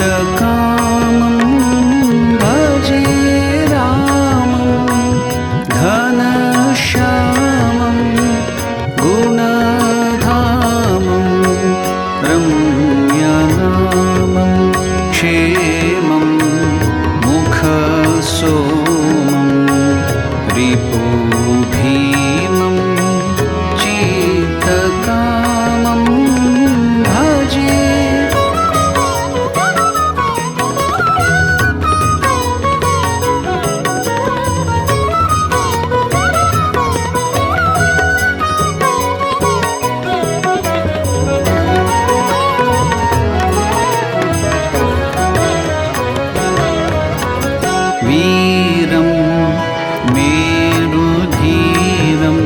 चित्तकामं भजे रामं घनश्यामं गुणधामं रम्यनामं क्षेमं मुखसोमं रिपुभीमं चित्तकामं भजे। वीरं मेरुधीरं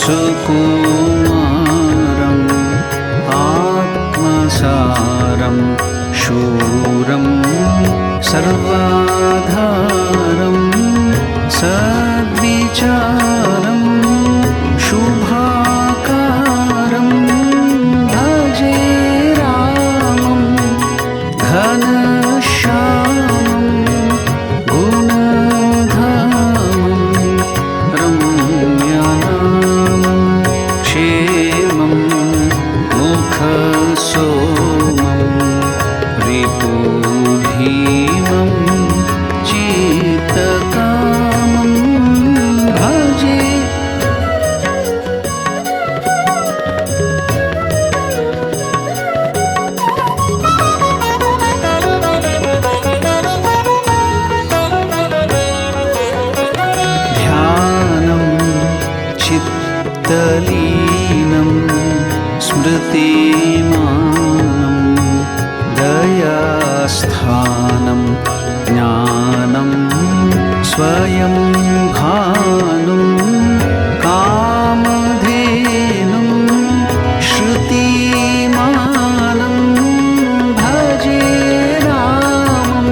सुकुमारम् आत्मसारं शूरं सर्वाधारं सद्विचारं शुभाकारं भजे रामं घनश्यामं गुणधामं रम्यनामं क्षेमं मुखसोमं रिपुभीमं चित्तकामं भजे। ध्यानं चित्तलीनं स्मृतिमानं दयास्थानं ज्ञानं स्वयं भानुं कामधेनुं श्रुतिमानं भजे रामं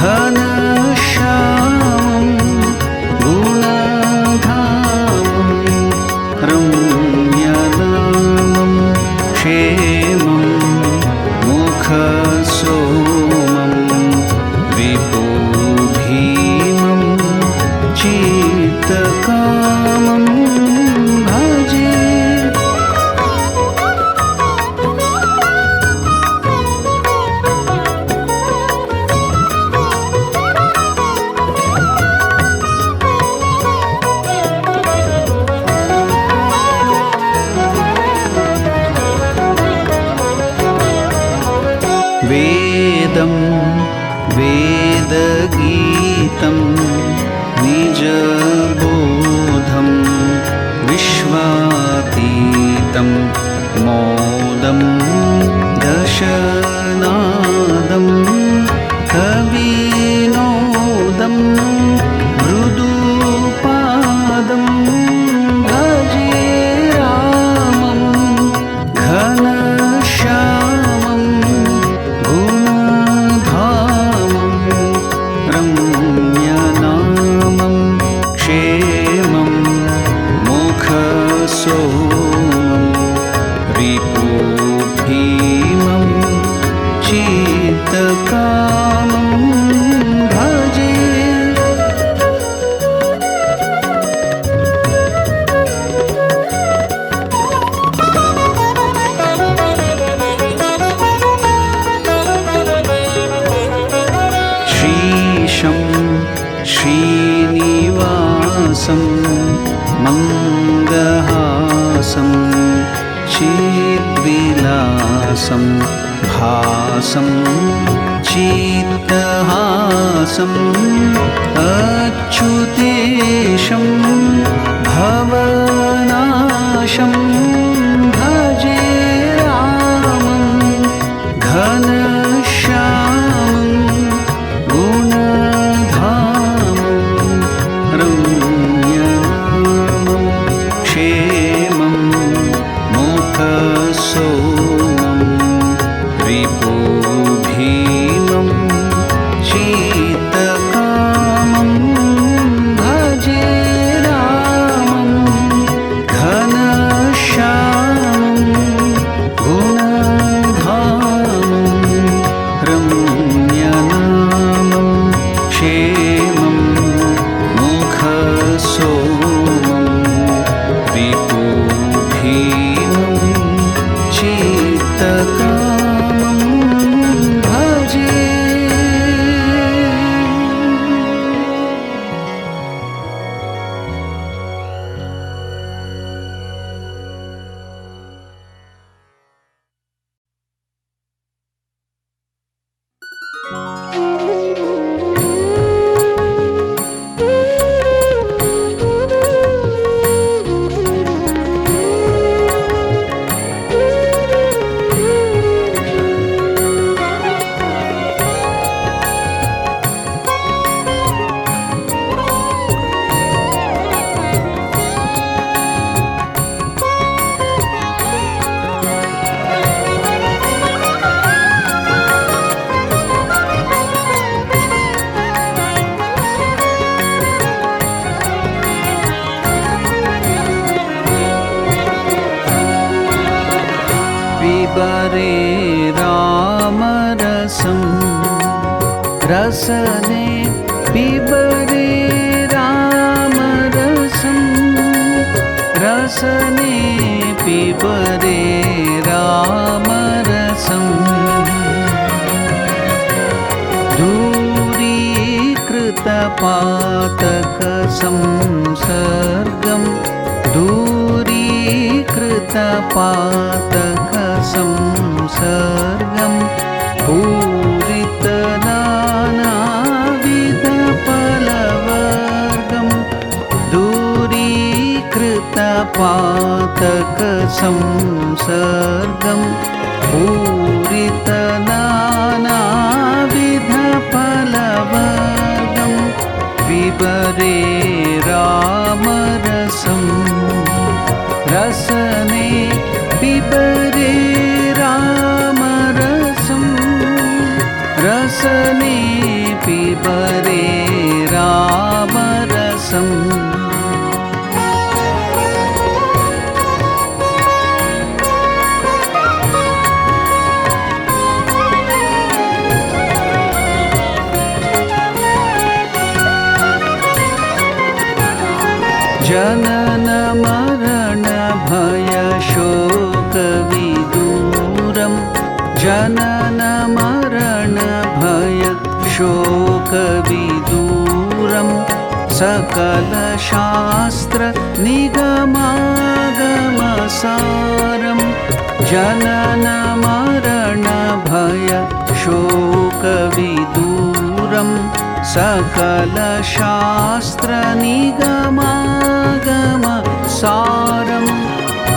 घनश्यामं गुणधामं रम्यनामं क्षेमं मुखसोमं रिपुभीमं चित्तकामं भजे। वेदं वेदगीतं निजबोधं विश्वातीतं मोदं दशनादं कविनोदं मृदुपादं भजे रामं घनश्यामं गुणधामं रम्यनामं क्षेमं मुखसोमं रिपुभीमं चित्तकामं भजे। श्रीशं श्रीनिवासं मन्दहासं चिद्विलासं भासं चित्तहासं अच्युतेशं भवनाशं भजे रामं घनश्यामं गुणधामं रम्यनामं क्षेमं मुखसोमं रिपुभीमं चित्तकामं भजे रामं घनश्यामं गुणधामं पिबरे रामरसं रसने पिबरे रामरसं रसने पिबरे रामरसं दूरीकृतपातकसंसर्गं दूरीकृतपातकसंसर्गं पूरितनानाविधफलवर्गं दूरीकृतपातकसंसर्गं पूरितनानाविधफलवर्गं पिबरे रामरसं रसने पिबरे रामरसं रसने पिबरे रामरसं जनन मरण भय शोक विदूरं जनन मरण भय शोक विदूरं सकल शास्त्र निगमागमसारं जनन मरण भय शोक विदूरं सकल शास्त्र निगमागमसारं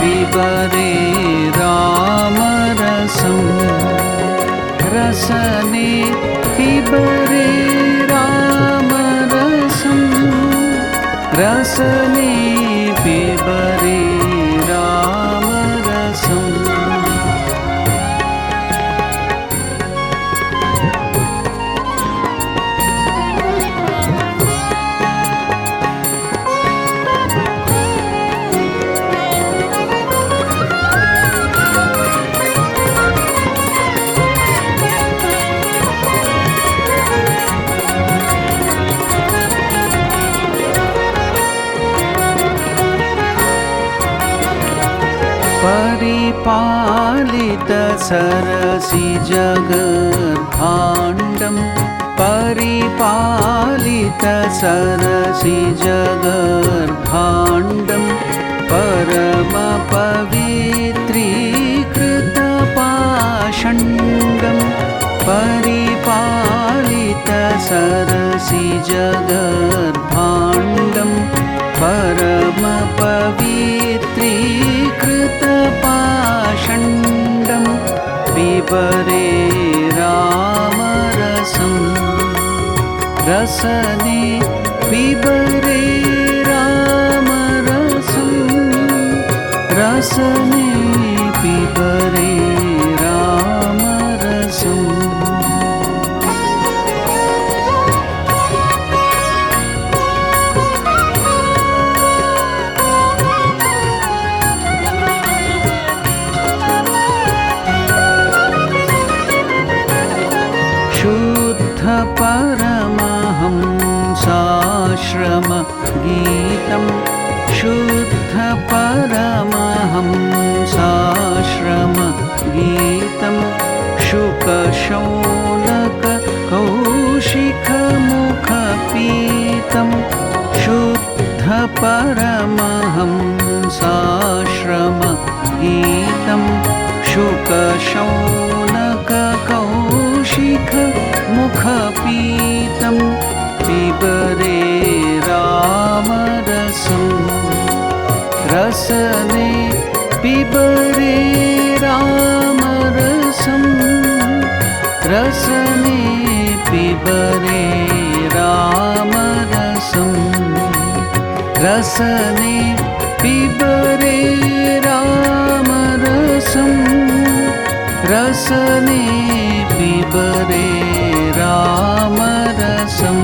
पिबरे रामरसं रसने पिबरे रामरसं रसने पिबरे रामरसं परिपालित सरसि जगद्भाण्डं परिपालित सरसि जगद्भाण्डं परमपवित्रीकृतपाषण्डं परिपालित सरसि जगद्भाण्डं परमपवित्रीकृतपाषण्डं पिबरे रामरसं रसने पिबरे रामरसं रसने पिबरे रामरसं परमहंसाश्रमगीतं शुद्ध परमहंसाश्रमगीतं शुकशौनककौशिकमुखपीतं शुद्ध परमहंसाश्रमगीतं शुकशौनककौशिकमुखपीतं पिबरे रामरसं रसने पिबरे रामरसं रसने पिबरे रामरसं रसने पिबरे रामरसं रसने पिबरे रामरसं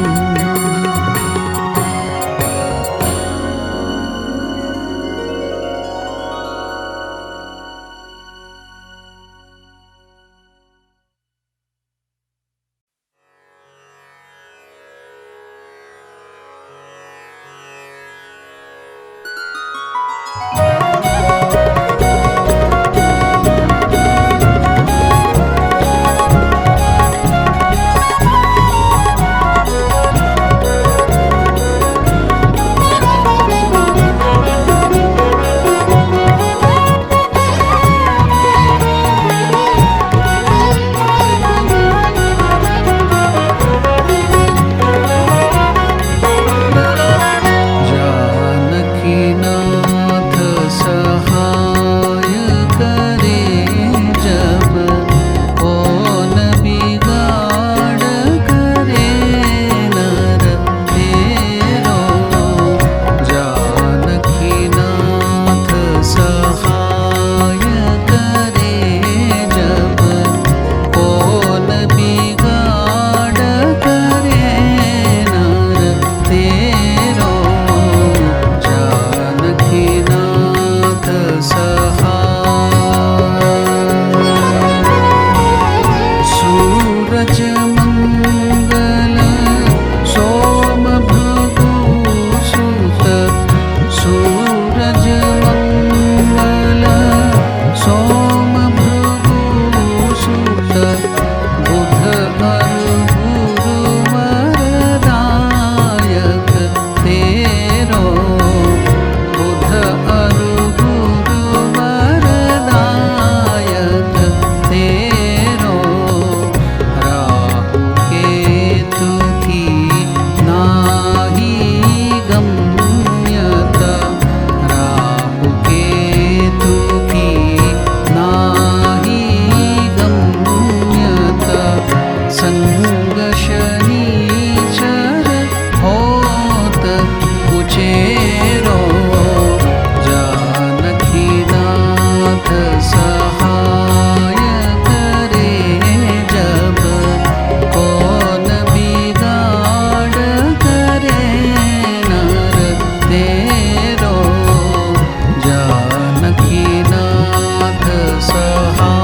सूरजमङ्गल सोमभृगु सुत सूरजमङ्गल सोमभृगु सुत बुध गुरुवरदायक तेरो बुध गुरुवरदायक तेरो राहु केतु की नाही गम्यत राहु केतु की नाही गम्यत संग शनीचर होत कुचेरो जानकीनाथ सहाय करे जब कौन बिगाड़ करे नर तेरो जानकीनाथ सहाय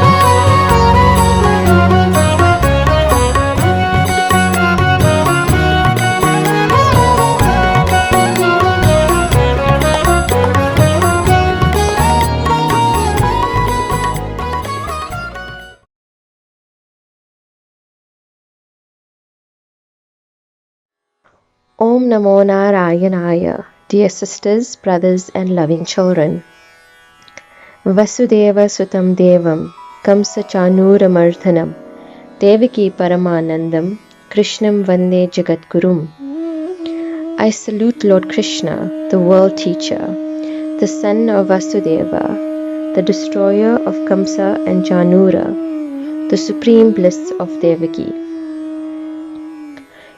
Om Namo Narayanaya, dear sisters, brothers and loving children. Vasudeva Sutam Devam, Kamsa Chanuramarthanam, Devaki Paramanandam, Krishnam Vande Jagadgurum. I salute Lord Krishna, the world teacher, the son of Vasudeva, the destroyer of Kamsa and Chanura, the supreme bliss of Devaki.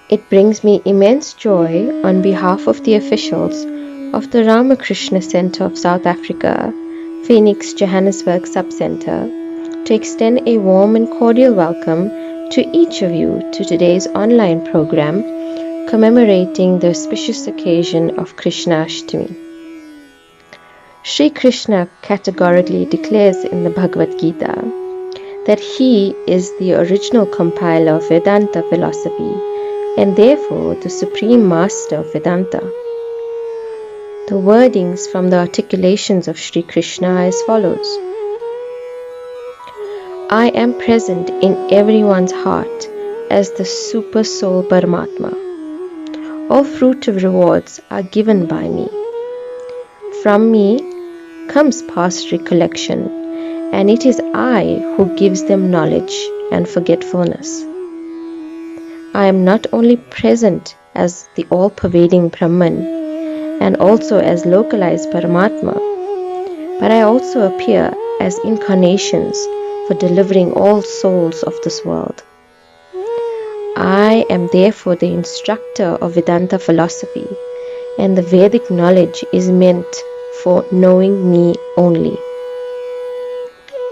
It brings me immense joy on behalf of the officials of the Ramakrishna Center of South Africa, Phoenix, Johannesburg Subcenter, to extend a warm and cordial welcome to each of you to today's online program commemorating the auspicious occasion of Krishna Ashtami. Sri Krishna categorically declares in the Bhagavad Gita that he is the original compiler of Vedanta philosophy and therefore the supreme master of Vedanta. The wordings from the articulations of Sri Krishna are as follows. I am present in everyone's heart as the Super Soul Paramatma. All fruitive rewards are given by me. From me comes past recollection, and it is I who gives them knowledge and forgetfulness. I am not only present as the all-pervading Brahman and also as localized Paramatma, but I also appear as incarnations for delivering all souls of this world. I am therefore the instructor of Vedanta philosophy, and the Vedic knowledge is meant for knowing me only.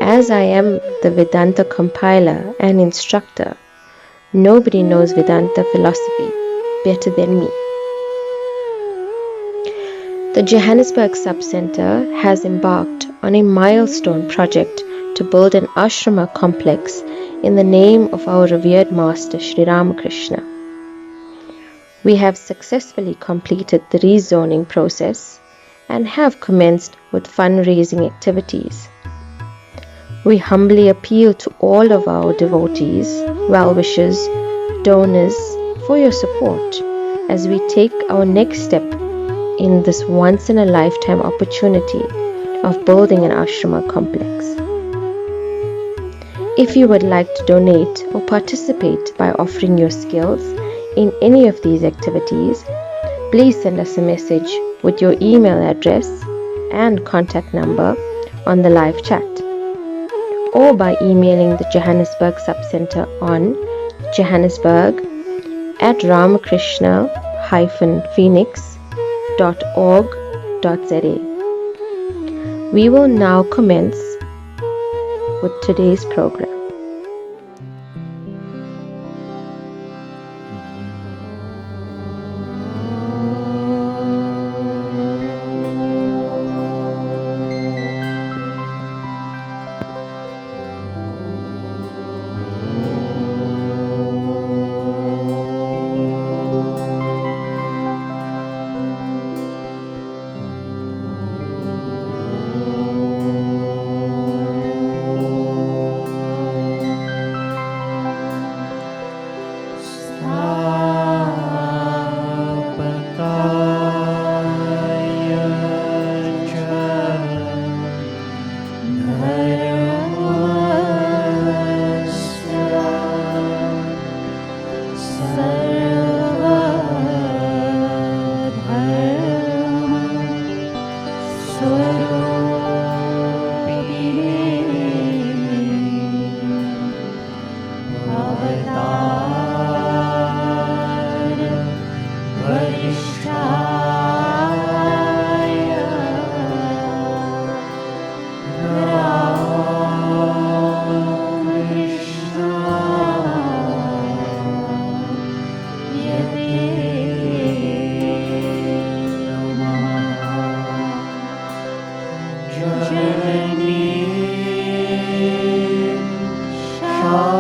As I am the Vedanta compiler and instructor, nobody knows Vedanta philosophy better than me. The Johannesburg Subcenter has embarked on a milestone project to build an ashrama complex in the name of our revered master Sri Ramakrishna. We have successfully completed the rezoning process and have commenced with fundraising activities. We humbly appeal to all of our devotees, well-wishers, donors for your support as we take our next step in this once-in-a-lifetime opportunity of building an ashrama complex. If you would like to donate or participate by offering your skills in any of these activities, please send us a message with your email address and contact number on the live chat, or by emailing the Johannesburg Subcenter on johannesburg-phoenix.org.za. We will now commence with today's program. अवतार वरिष्ठाय रामकृष्णाय जननी शारदा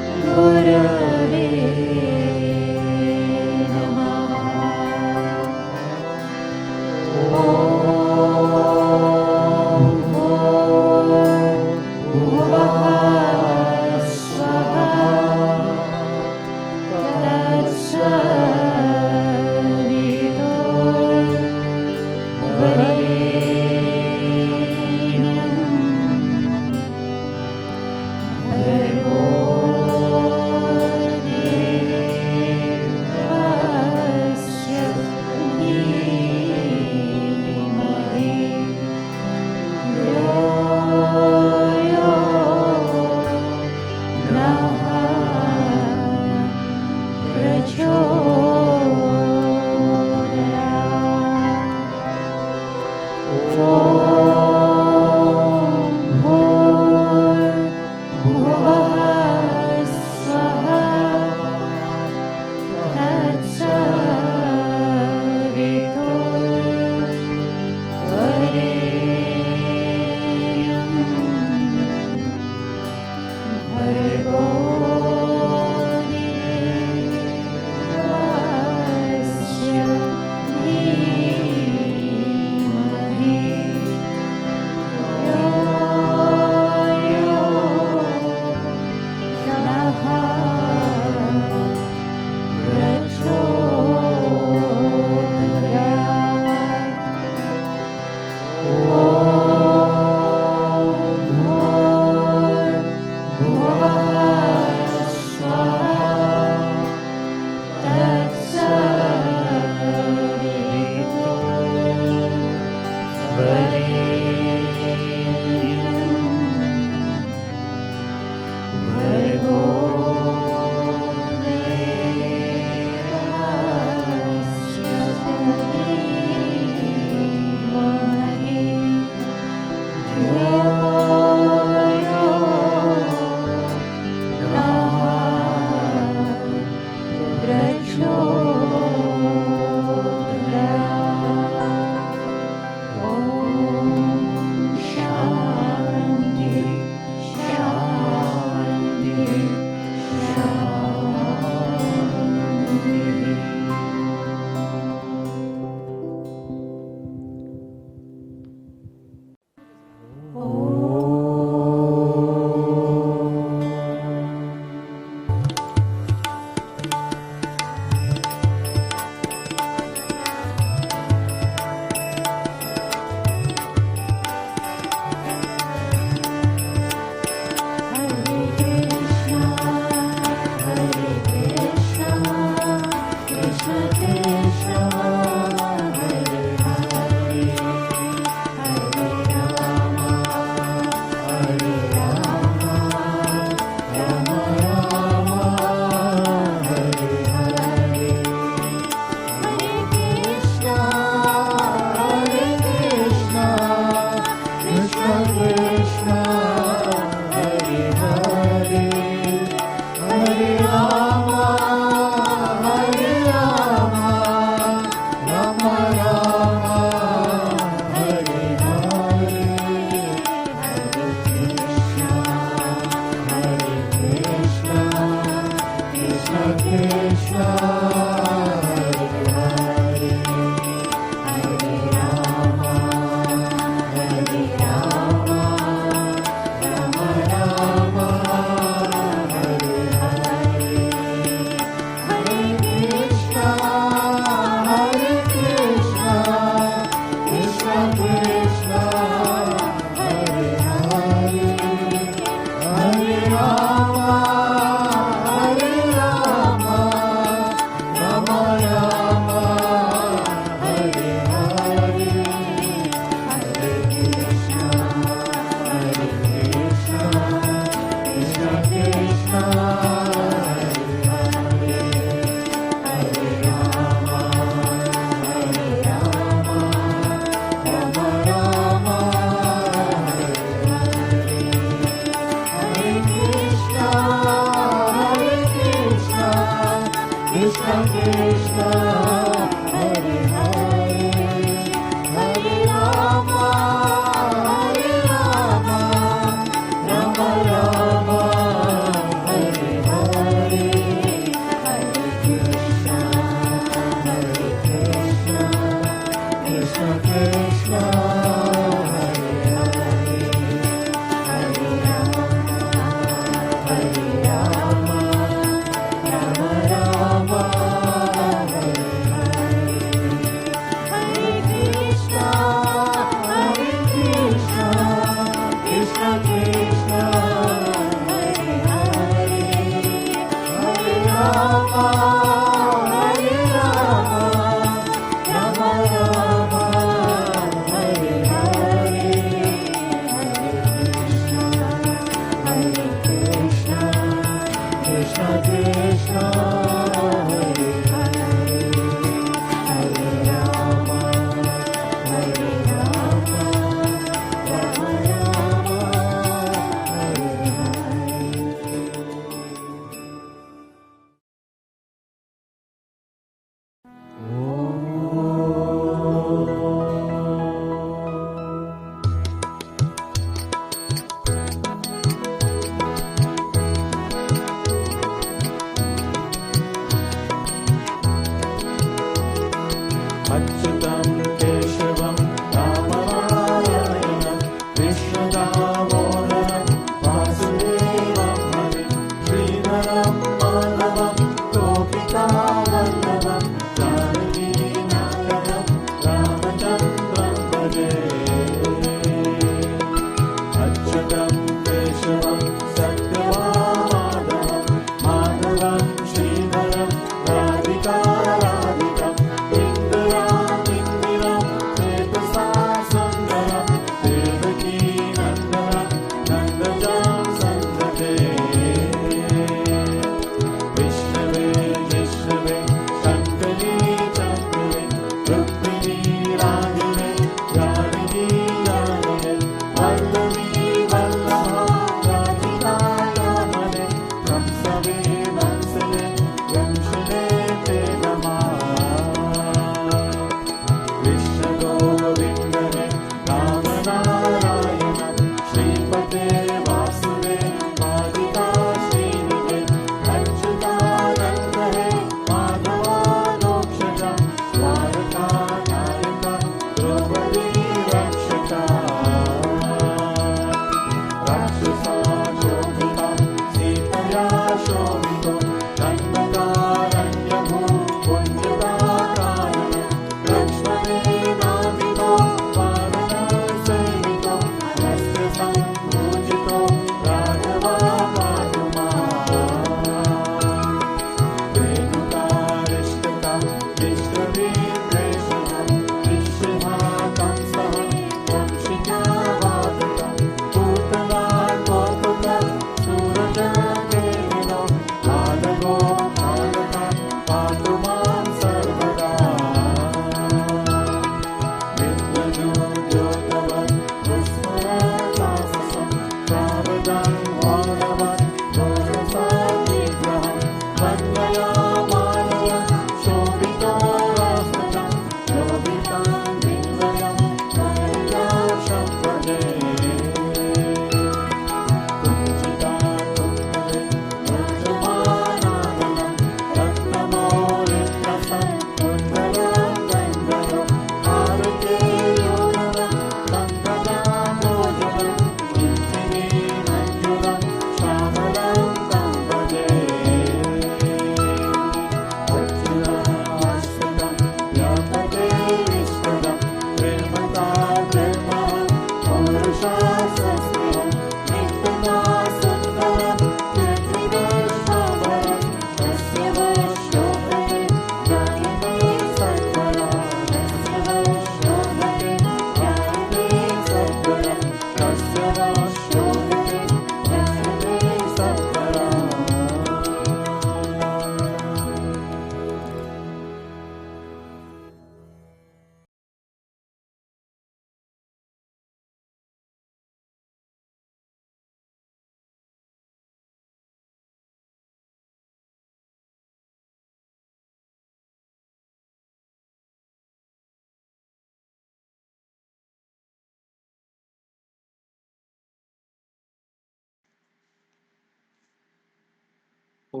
ॐ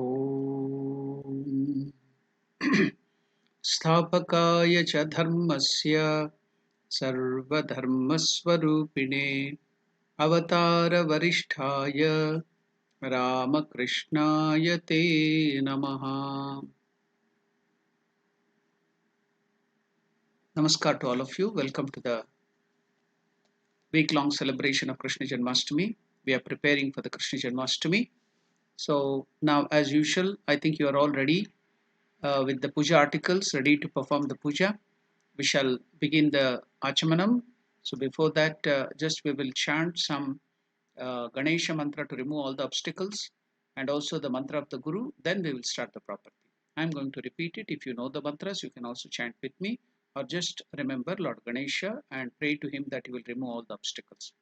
स्थापकाय च धर्मस्य सर्वधर्मस्वरूपिणे अवतारवरिष्ठाय रामकृष्णाय ते नमः. Namaskar to all of you. Welcome to the week-long celebration of Krishna Janmashtami. We are preparing for the Krishna Janmashtami. So now, as usual, I think you are all ready with the puja articles, ready to perform the puja. We shall begin the Achamanam. So before that, just we will chant some Ganesha mantra to remove all the obstacles and also the mantra of the Guru. Then we will start the proper thing. I'm going to repeat it. If you know the mantras, you can also chant with me or just remember Lord Ganesha and pray to him that he will remove all the obstacles.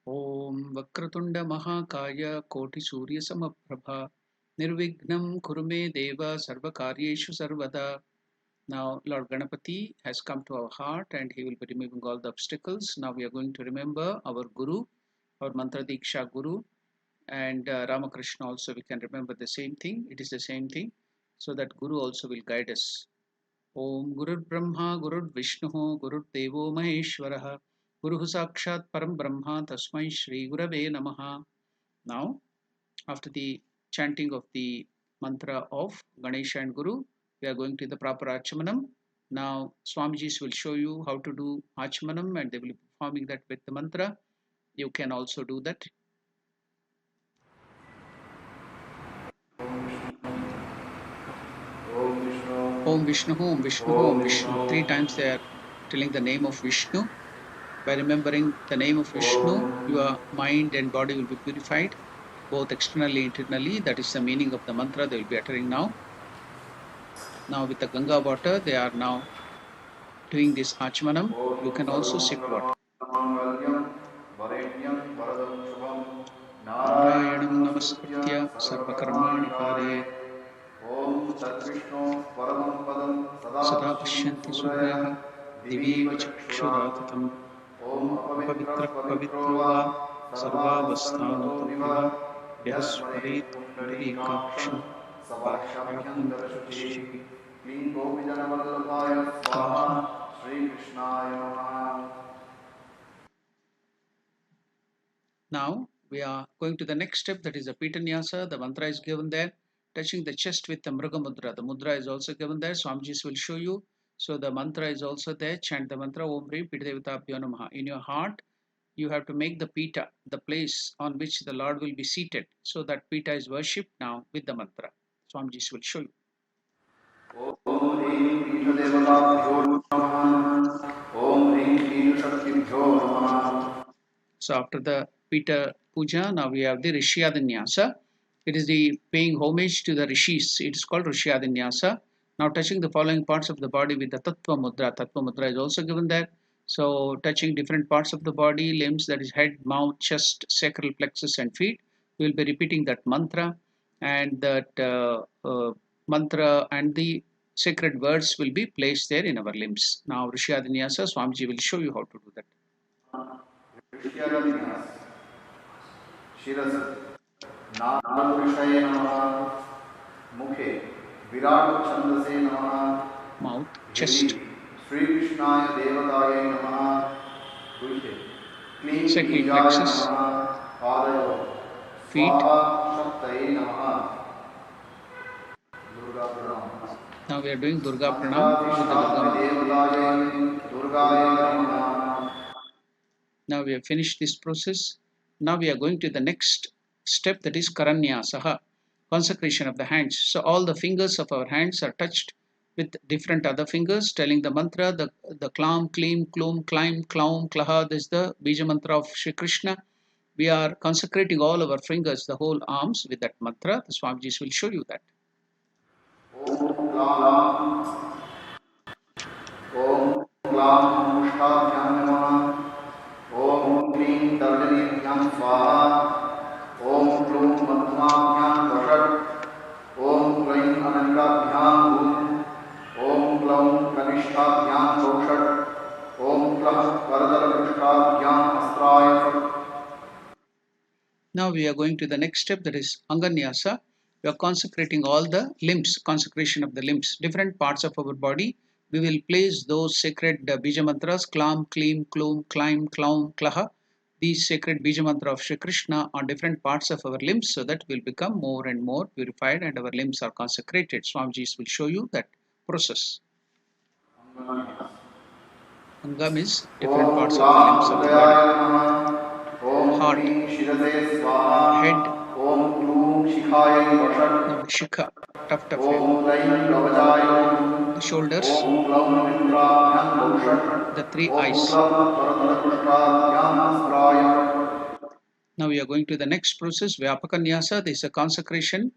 Om Vakratunda Mahakaya Koti Surya Samaprabha Nirvignam Kurume Deva Sarvakaryeshu Sarvada. Now Lord Ganapati has come to our heart and he will be removing all the obstacles. Now we are going to remember our Guru, our Mantra Diksha Guru, and Ramakrishna also we can remember the same thing. It is the same thing. So that Guru also will guide us. Om Gurur Brahma Gurur Vishnu Gurur Devo Maheshwaraha Guru Sakshat Param Brahma Tasmai Shri Gurave Namaha. Now, after the chanting of the mantra of Ganesha and Guru, we are going to the proper Achamanam. Now, Swamijis will show you how to do Achamanam and they will be performing that with the mantra. You can also do that. Om Vishnu, Om Vishnu, Om Vishnu. 3 times they are telling the name of Vishnu. By remembering the name of Vishnu, your mind and body will be purified, both externally and internally. That is the meaning of the mantra they will be uttering now. Now with the Ganga water, they are now doing this Achmanam. You can also sip water. Narayanam Namaskritya Sarvakarmani Kare Sada Pashyanti Suryaha Diviva Chakshuratatam Om Apavitra Pavitrova Sarvavasthano Tattva Vyasvarit Pundarikaksham Bhakshyapantarashuchi Swaha Sri Krishna. Now we are going to the next step, that is the Pitanyasa. The mantra is given there, touching the chest with the Mruga Mudra. The mudra is also given there. Swamijis will show you. So the mantra is also there. Chant the mantra Om Rim Pitadevatabhyo Namaha. In your heart, you have to make the Pita, the place on which the Lord will be seated. So that Pita is worshipped now with the mantra. Swamijis will show you. Om Rim Pitadevatabhyo Namaha. Om Rim Pitadevatabhyo Namaha. So after the Pita Puja, now we have the Rishyadanyasa. It is the paying homage to the Rishis. It is called Rishyadanyasa. Now touching the following parts of the body with the Tattva Mudra. Tattva Mudra is also given there. So touching different parts of the body, limbs, that is head, mouth, chest, sacral plexus and feet. We will be repeating that mantra, and that mantra and the sacred words will be placed there in our limbs. Now Rishyadanyasa, Swamiji will show you how to do that. Rishyadanyasa. Shiras. Nadurishaye namaha. Mukhe. Virat Chandase namaha. Mouth, chest. Sri Krishnaya Devataye namaha. Clean Sacral plexus. Feet. Now we are doing Durga Pranam with the Durga Mata. Now we have finished this process. Now we are going to the next step, that is Karanyasaha, consecration of the hands. So all the fingers of our hands are touched with different other fingers, telling the mantra, the Klam, Klim, Klum, Klaim, Klaum, Klaha. This is the Bija mantra of Shri Krishna. We are consecrating all our fingers, the whole arms, with that mantra. The Swamijis will show you that. Om Klam Mushabhyam Namaha. Om Klim Darjanibhyam Swaha. Om Klum Madhumabhyam Vashat. Om Klaim Anandabhyam Hum. Om Klaum Kanishtabhyam Vaushat. Om Klam Varadarakrishtabhyam Astraya. Now we are going to the next step, that is Anganyasa. We are consecrating all the limbs, consecration of the limbs, different parts of our body. We will place those sacred Bija mantras, Klam, Klim, Klum, Klaim, Klaum, Klaha, these sacred Bija mantra of Shri Krishna on different parts of our limbs, so that we will become more and more purified and our limbs are consecrated. Swamijis will show you that process. Angam is different parts of the limbs of the body. Heart, head, now Shikha, tuft of head, the shoulders, the three eyes. Now we are going to the next process, Vyapakanyasa. This is a consecration.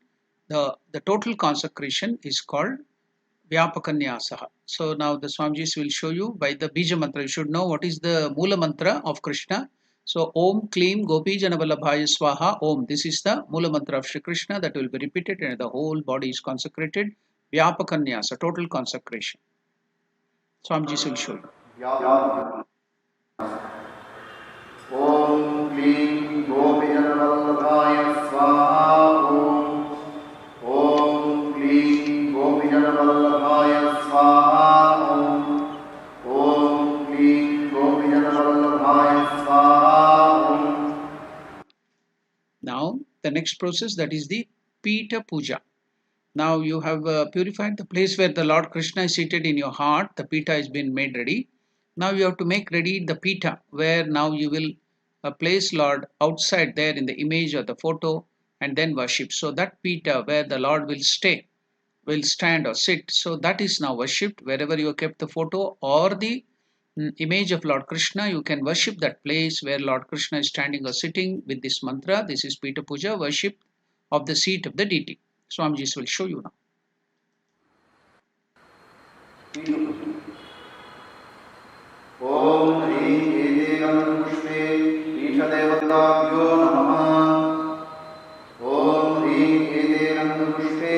The total consecration is called Vyapakanyasa. So now the Swamijis will show you by the Bija mantra. You should know what is the Mula mantra of Krishna. So Om Klim Gopi Janavalabhaya Swaha Om. This is the Mula mantra of Shri Krishna that will be repeated and the whole body is consecrated. Vyapakanyasa, total consecration. Swamijis will show you. Om Klim Gopi Janavalabhaya Swaha Om. Om Klim Gopi Janavalabhaya Swaha Om. Om Klim Gopi Janavalabhaya Swaha Om. Now the next process, that is the Pita Puja. Now you have purified the place where the Lord Krishna is seated in your heart. The Pita has been made ready. Now you have to make ready the Pita, where now you will place Lord outside there in the image or the photo and then worship. So that Pita where the Lord will stay, will stand or sit, so that is now worshipped. Wherever you have kept the photo or the image of Lord Krishna, you can worship that place where Lord Krishna is standing or sitting with this mantra. This is Pita Puja, worship of the seat of the deity. Swamijis will show you now. Om Hri Edegam Pushpe Isha Devatabhyo Namaha. Om Hri Edegam Pushpe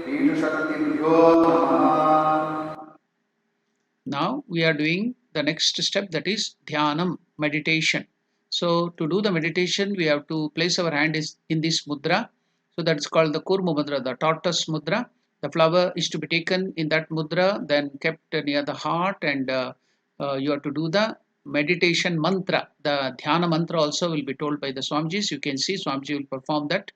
Isha Shaktibhyo Namaha. Now we are doing the next step, that is Dhyanam, meditation. So to do the meditation, we have to place our hand in this mudra. So that's called the Kurma mudra, the tortoise mudra. The flower is to be taken in that mudra, then kept near the heart, and you have to do the meditation mantra. The Dhyana mantra also will be told by the Swamijis. You can see Swamiji will perform that.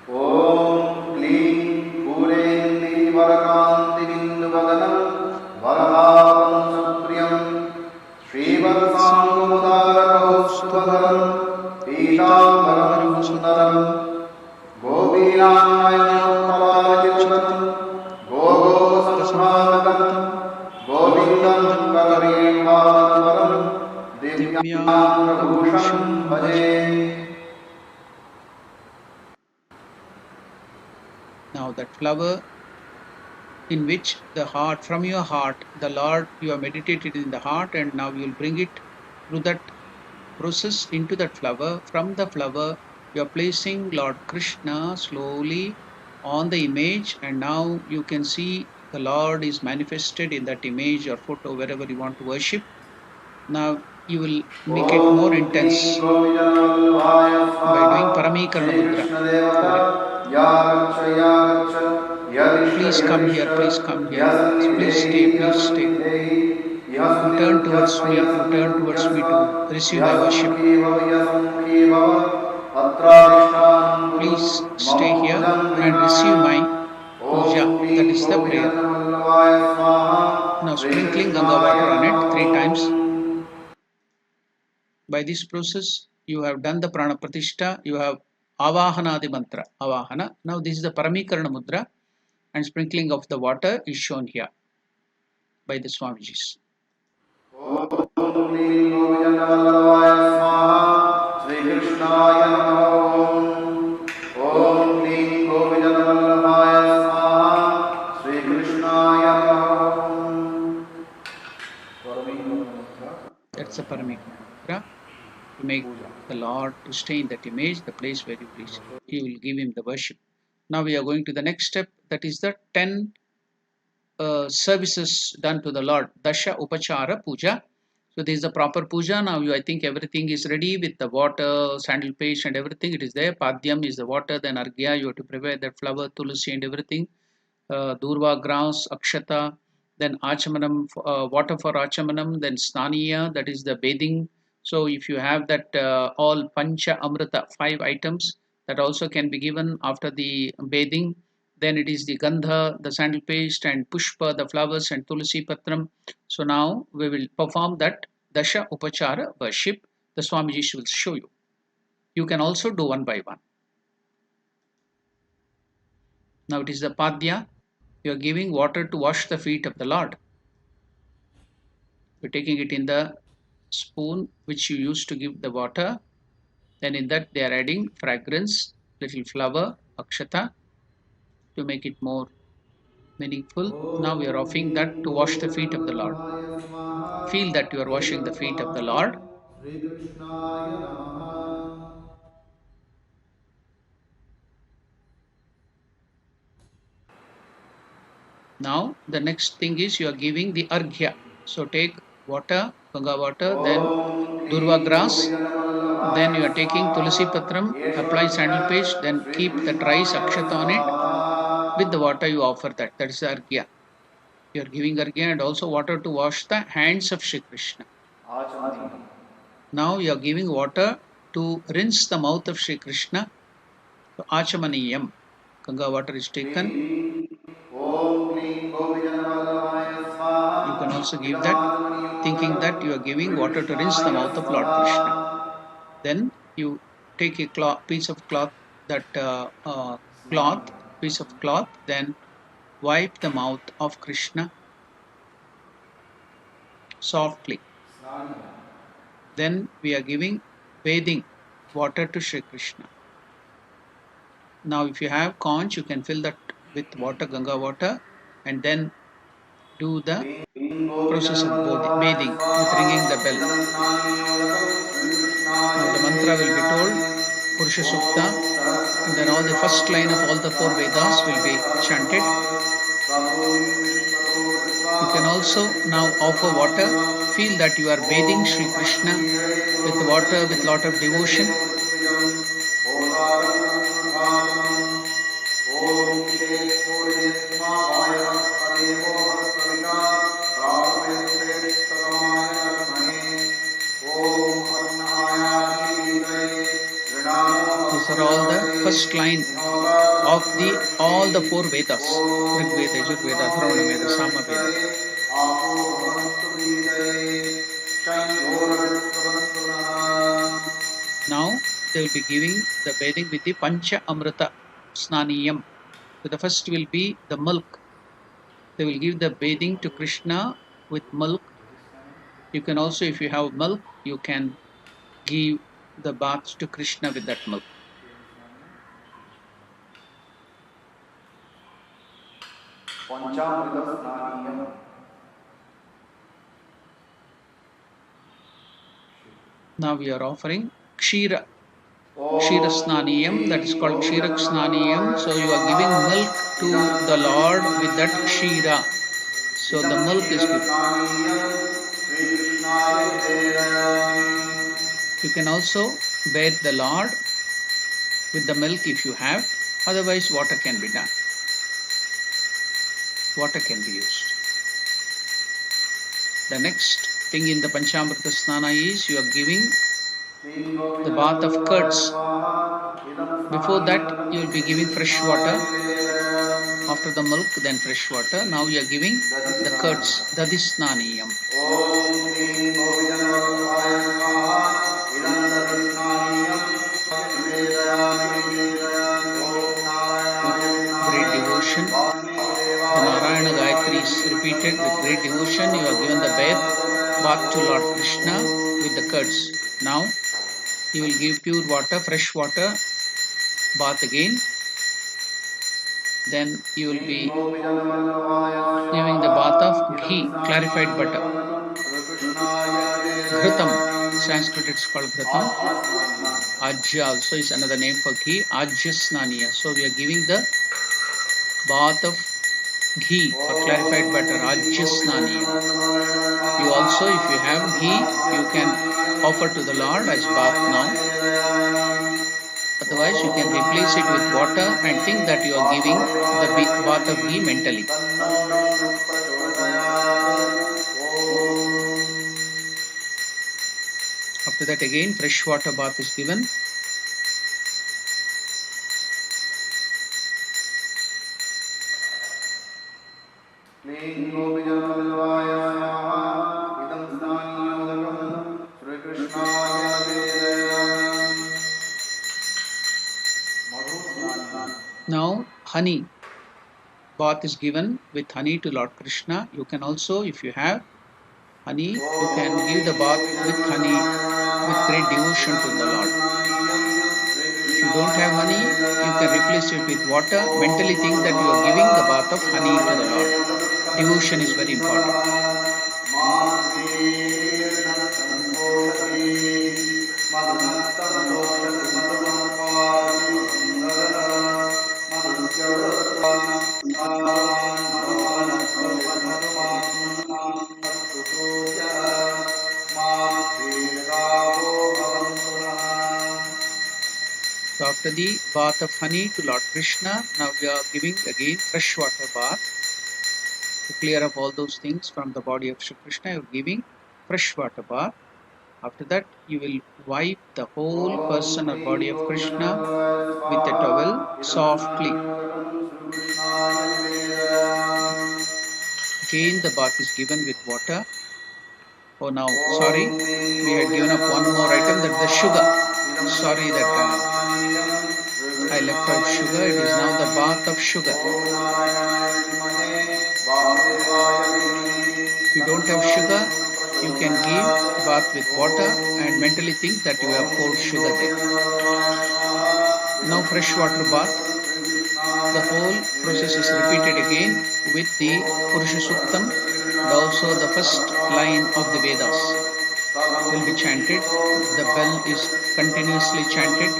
Om Klim Kurendi Varakanti Bindu Vadanam Varahavam Supriyam Srivatsangam Udarakaustubhagaram Pitambaram Sundaram Gopinayam Palajitatam Gogo Samsragatam Govindam Kararekhavaram Divyam दिव्याङ्गभूषं भजे. Now that flower in which the heart, from your heart, the Lord, you have meditated in the heart, and now you will bring it through that process into that flower. From the flower, you are placing Lord Krishna slowly on the image, and now you can see the Lord is manifested in that image or photo wherever you want to worship. Now you will make it more intense by doing Paramikarana Mudra. Please come here, please come here. Please stay, please stay. You turn towards me to receive my worship. Please stay here and receive my puja, that is the prayer. Now sprinkling Ganga water on it 3 times. By this process, you have done the Prana Pratishtha, you have Avahanadi mantra, Avahana. Now this is the Paramikarana Mudra, and sprinkling of the water is shown here by the Swamijis. That's a Paramikarana Mudra to make the Lord to stay in that image, the place where you please. You will give him the worship. Now we are going to the next step, that is the 10 services done to the Lord, Dasha Upachara Puja. So this is the proper puja. Now I think everything is ready with the water, sandal paste and everything. It is there. Padyam is the water. Then Arghya, you have to prepare that flower, Tulsi and everything. Durva grass, Akshata. Then Achamanam, water for Achamanam. Then Snaniya, that is the bathing. So if you have that all Pancha Amrita, 5 items, that also can be given after the bathing. Then it is the Gandha, the sandal paste, and Pushpa, the flowers, and Tulsi Patram. So now we will perform that Dasha Upachara worship. The Swamiji will show you. You can also do one by one. Now it is the Padya. You are giving water to wash the feet of the Lord. You are taking it in the spoon which you used to give the water. Then in that they are adding fragrance, little flower, Akshata, to make it more meaningful. Now we are offering that to wash the feet of the Lord. Feel that you are washing the feet of the Lord. Now the next thing is you are giving the Arghya. So take water, Ganga water, then Durva grass, then you are taking Tulsi Patram, apply sandal paste, then keep the rice Akshata on it. With the water you offer that. That is the Arghya. You are giving Arghya and also water to wash the hands of Shri Krishna. Now you are giving water to rinse the mouth of Shri Krishna. So Achamaniyam. Ganga water is taken. You can also give that, thinking that you are giving water to rinse the mouth of Lord Krishna. Then you take a piece of cloth, piece of cloth, then wipe the mouth of Krishna softly. Then we are giving bathing water to Shri Krishna. Now if you have conch, you can fill that with water, Ganga water, and then do the process of bathing with ringing the bell. Now the mantra will be told, Purusha Sukta, and then all the first line of all the 4 Vedas will be chanted. You can also now offer water. Feel that you are bathing Shri Krishna with water with lot of devotion. These are all the first line of all the 4 Vedas, Rig Veda, Yajur Veda, Atharvana Veda, Sama Veda. Now they will be giving the bathing with the Pancha Amrita Snaniyam. So the first will be the milk. They will give the bathing to Krishna with milk. You can also, if you have milk, you can give the bath to Krishna with that milk. Now we are offering Kshira Snaniyam, that is called Kshira Snaniyam. So you are giving milk to the Lord with that Kshira. So the milk is given. You can also bathe the Lord with the milk if you have, otherwise water can be done. Water can be used. The next thing in the Panchamrita Snana is you are giving the bath of curds. Before that you will be giving fresh water. After the milk, then fresh water. Now you are giving the curds, Dadisnaniyam. Great devotion. The Narayana Gayatri is repeated with great devotion. You are given the bath to Lord Krishna with the curds. Now you will give pure water, fresh water, bath again. Then you will be giving the bath of ghee, clarified butter. Ghritam, in Sanskrit it's called Ghritam. Ajya also is another name for ghee, Ajya Snaniya. So we are giving the bath of ghee or clarified butter, Ajya Snaniya. You also, if you have ghee, you can offer to the Lord as bath now. Otherwise, you can replace it with water and think that you are giving the bath of ghee mentally. After that again, fresh water bath is given. Now, honey bath is given with honey to Lord Krishna. You can also, if you have honey, you can give the bath with honey with great devotion to the Lord. If you don't have honey, you can replace it with water. Mentally think that you are giving the bath of honey to the Lord. Devotion is very important. So after the bath of honey to Lord Krishna, now we are giving again fresh water bath to clear up all those things from the body of Shri Krishna. You are giving fresh water bath. After that, you will wipe the whole person or body of Krishna with a towel softly. Again, the bath is given with water. Oh, now, sorry, we had given up one more item, that the sugar. Sorry that I left out sugar. It is now the bath of sugar. If you don't have sugar, you can give bath with water and mentally think that you have poured sugar there. Now fresh water bath. The whole process is repeated again with the Purusha Suktam and also the first line of the Vedas will be chanted. The bell is continuously chanted.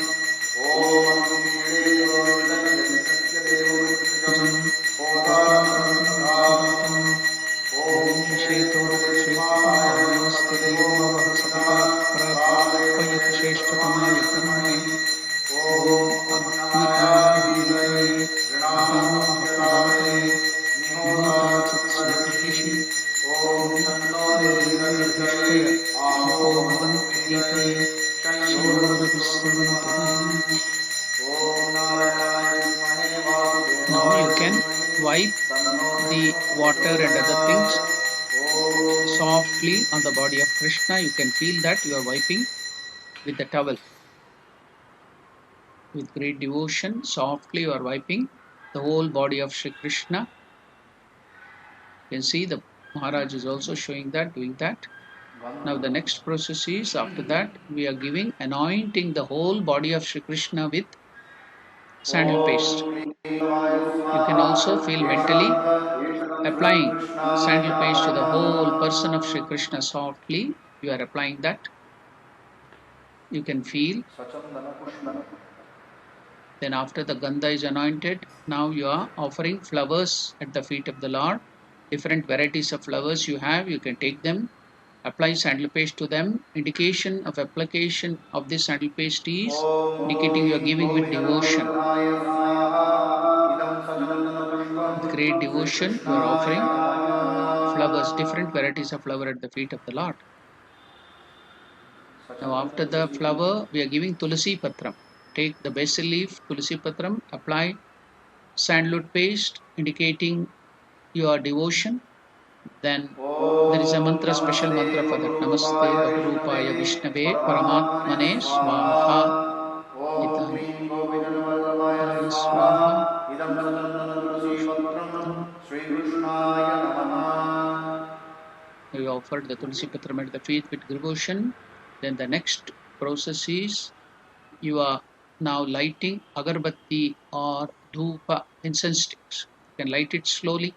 Now you can wipe the water and other things softly on the body of Krishna. You can feel that you are wiping with the towel. With great devotion, softly you are wiping the whole body of Shri Krishna. You can see the Maharaj is also showing that, doing that. Now the next process is, after that we are giving, anointing the whole body of Sri Krishna with sandal paste. You can also feel mentally applying sandal paste to the whole person of Sri Krishna softly. You are applying that. You can feel. Then after the gandha is anointed, now you are offering flowers at the feet of the Lord. Different varieties of flowers you have, you can take them, apply sandal paste to them. Indication of application of this sandal paste is indicating you are giving with devotion. With great devotion you are offering flowers, different varieties of flower at the feet of the Lord. Now after the flower we are giving tulsi patram. Take the basil leaf, tulsi patram, apply sandalwood paste indicating your devotion. Then there is a mantra, special mantra for that. Namaste Bhadrapada Vishnave Paramatmane Swaha. Hidaya Swaha. We offered the Tulsi Patram at the feet with devotion. Then the next process is you are now lighting agarbatti or dhupa incense sticks. You can light it slowly,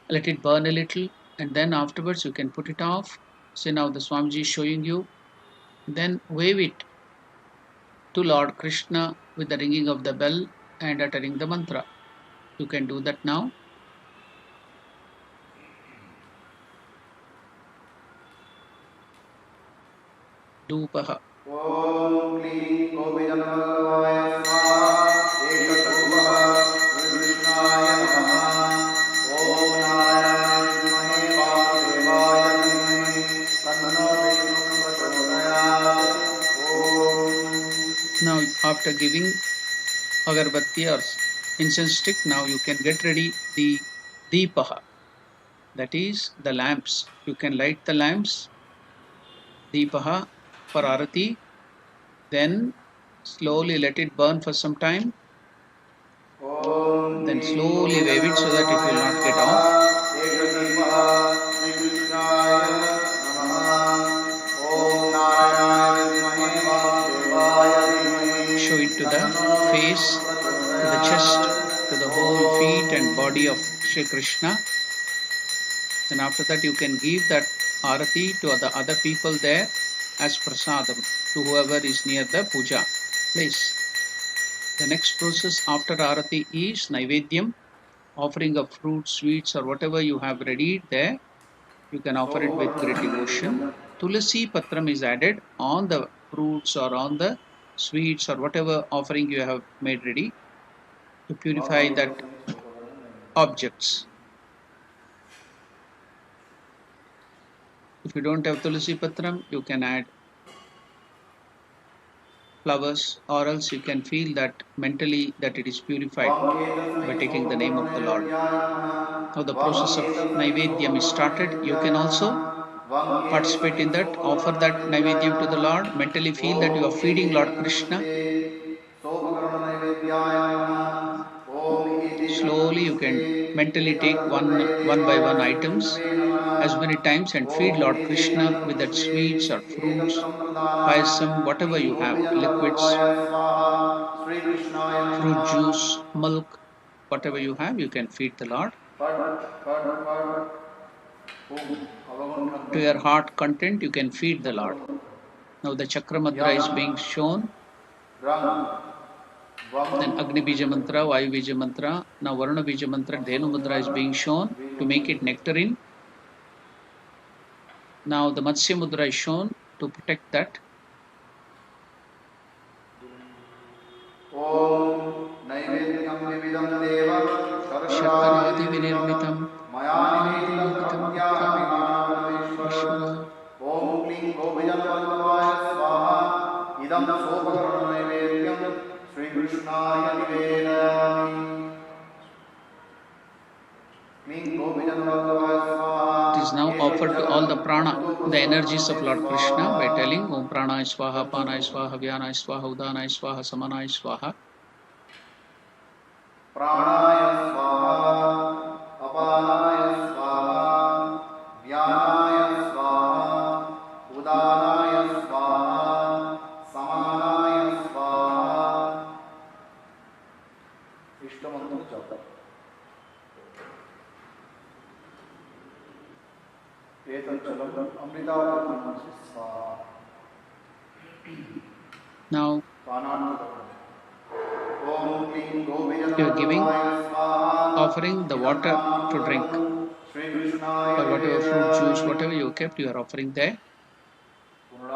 let it burn a little, and then afterwards you can put it off. So now the Swamiji is showing you. Then wave it to Lord Krishna with the ringing of the bell and uttering the mantra. You can do that now. Dhupaha. Om Klim Gopijanavallabhaya Swaha Esha Dhupah Krishnaya Namaha Om Narayana Vimahe Vasudevaya Dhimahi Tanno Vishnu Prachodayat. Om. Now after giving agarbatti or incense stick, now you can get ready the deepaha, that is the lamps. You can light the lamps, deepaha, for arati, then slowly let it burn for some time, then slowly wave it so that it will not get off. Show it to the face, to the chest, to the whole feet and body of Sri Krishna. Then after that you can give that arati to the other people there as prasadam to whoever is near the puja place. The next process after arati is naivedyam, offering of fruits, sweets or whatever you have ready there. You can offer it with great devotion. Tulasi patram is added on the fruits or on the sweets or whatever offering you have made ready to purify that objects. If you don't have tulasi patram, you can add flowers, or else you can feel that mentally that it is purified by taking the name of the Lord. Now the process of naivedyam is started. You can also participate in that, offer that naivedyam to the Lord, mentally feel that you are feeding Lord Krishna. Slowly you can mentally take one by one items as many times and feed Lord Krishna with that sweets or fruits, payasam, whatever you have, liquids, fruit juice, milk, whatever you have, you can feed the Lord. To your heart content, you can feed the Lord. Now the chakra mudra is being shown. Then Agni Bija mantra, Vayu Bija mantra, now Varuna Bija mantra, Dhenu mudra is being shown to make it nectarine. Now the Matsya mudra is shown to protect that. Sharkaradi vinirmitam Om Klim Gopijanavallabhaya Swaha Idam Sopakarana Naivedyam Sri Krishnaya Nivedayami. It is now offered to all the prana, the energies of Lord Krishna, by telling Om Pranaya Swaha, Panaya Swaha, Vyanaya Swaha, Udanaya Swaha, Samanaya Swaha. Pranaya Swaha, Apanaya Swaha, Vyanaya Swaha, Now you are giving, offering the water to drink, or whatever fruit juice, whatever you kept, you are offering there. You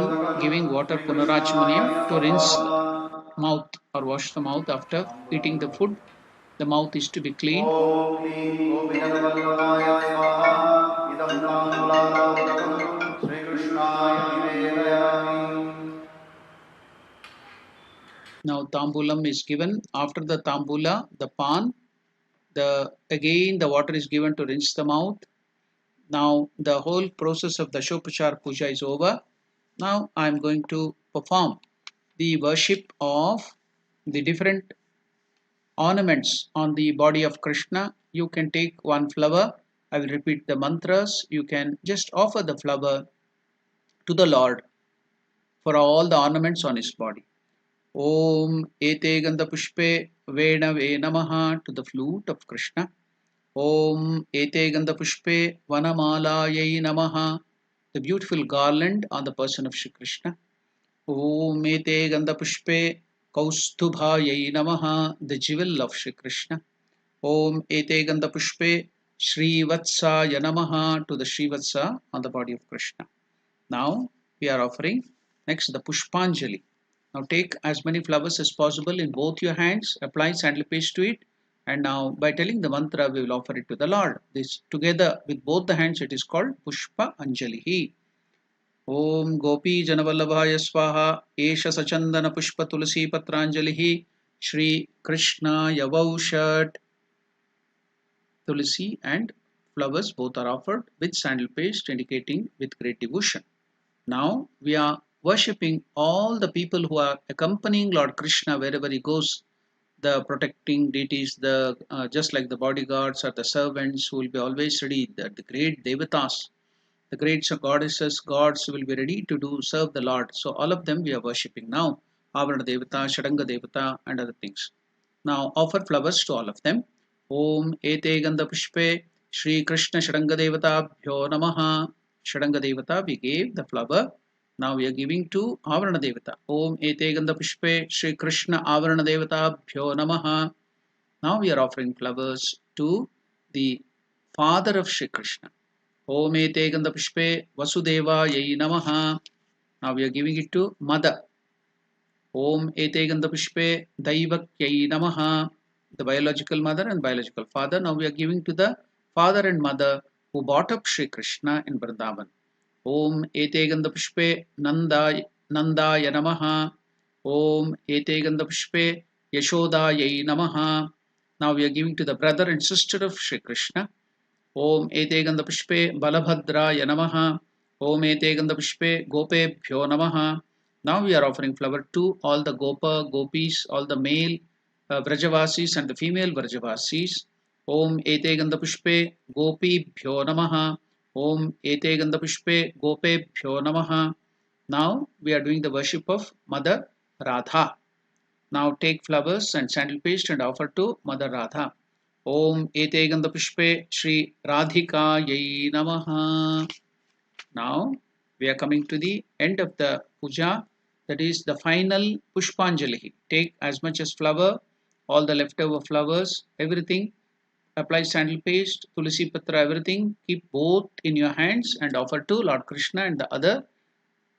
are giving water punarachmaniyam to rinse the mouth or wash the mouth after eating the food. The mouth is to be clean. Now tambulam is given. After the tambula, the pan, again the water is given to rinse the mouth. Now the whole process of the Shopachar puja is over. Now I am going to perform the worship of the different ornaments on the body of Krishna. You can take one flower. I will repeat the mantras. You can just offer the flower to the Lord for all the ornaments on his body. Om Ete Gandha Pushpe Venave Namaha to the flute of Krishna. Om Ete Gandha Pushpe Vanamalayai Namaha, the beautiful garland on the person of Shri Krishna. Om Ete Gandha Pushpe Kaustubhayai Namaha, the jewel of Shri Krishna. Om Ete Gandha Pushpe Shri Vatsaya Namaha, to the Shri Vatsa on the body of Krishna. Now we are offering next the Pushpanjali. Now take as many flowers as possible in both your hands, apply sandal paste to it, and now by telling the mantra we will offer it to the Lord. This together with both the hands it is called Pushpa Anjalihi. Om Gopi Janavallabhaya Swaha Esha Sachandana Pushpa Tulasi Patranjalihi Shri Krishna Yavaushat. Tulasi and flowers both are offered with sandal paste, indicating with great devotion. Now we are worshipping all the people who are accompanying Lord Krishna wherever he goes, the protecting deities, the just like the bodyguards or the servants who will be always ready, the great devatas, the great goddesses, gods will be ready to serve the Lord. So all of them we are worshipping now. Avarana Devata, Shadanga Devata and other things. Now offer flowers to all of them. Om Ete Gandha Pushpe Shri Krishna Shadanga Devata Bhyo Namaha. Shadanga Devata we gave the flower. Now we are giving to Avarana Devata. Om Ete Gandha Pushpe Shri Krishna Avarana Devata Bhyo Namaha. Now we are offering flowers to the father of Shri Krishna. Om Ete Gandha Pushpe Vasudeva Yai Namaha. Now we are giving it to mother. Om Ete Gandha Pushpe Daivakyai Namaha, the biological mother and biological father. Now we are giving to the father and mother who brought up Sri Krishna in Vrindavan. Om Ete Gandha Pushpe Nandaya Namaha. Om Ete Gandha Pushpe Yashodayai Namaha. Now we are giving to the brother and sister of Sri Krishna. Om Ete Gandha Pushpe Balabhadraya Namaha. Om Ete Gandha Pushpe Gopebhyo Namaha. Now we are offering flower to all the Gopa, Gopis, all the male Vrajavasis and the female Vrajavasis. Om Ete Gandha Pushpe Gopi Bhyo Namaha. Om Ete Gandha Pushpe Gope Bhyo Namaha. Now we are doing the worship of Mother Radha. Now take flowers and sandal paste and offer to Mother Radha. Om Ete Gandha Pushpe Shri Radhika Yai Namaha. Now we are coming to the end of the puja, that is the final Pushpanjali. Take as much as flower, all the leftover flowers, everything, apply sandal paste, tulsi patra, everything, keep both in your hands and offer to Lord Krishna and the other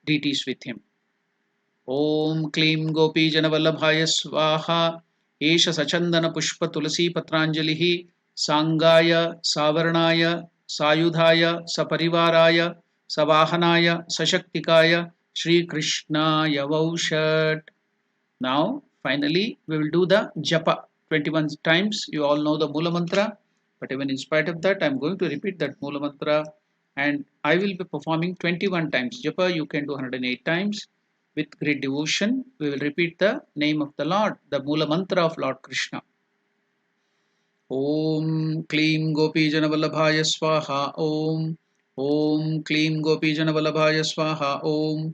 deities with him. Om Klim Gopi Janavallabhaya Swaha Esha Sachandana Pushpa Tulasi Patranjalihi Sangaya Savarnaya Sayudhaya Saparivaraya Savahanaya Sashaktikaya Shri Krishna Yavaushat. Now finally we will do the japa 21 times. You all know the Mula Mantra, but even in spite of that I am going to repeat that Mula Mantra and I will be performing 21 times. Japa you can do 108 times. With great devotion, we will repeat the name of the Lord, the Mula Mantra of Lord Krishna. Om Klim Gopi Janavallabhaya Swaha. Om Klim Gopi Janavallabhaya Swaha. Om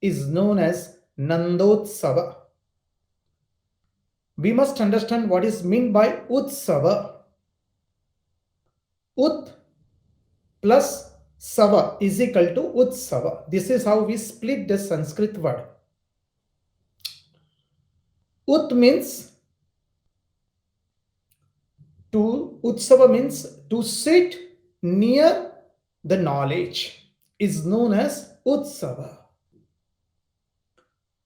is known as Nandotsava. We must understand what is meant by Utsava. Ut plus Sava is equal to Utsava. This is how we split the Sanskrit word. Ut means Utsava means to sit near the knowledge is known as Utsava.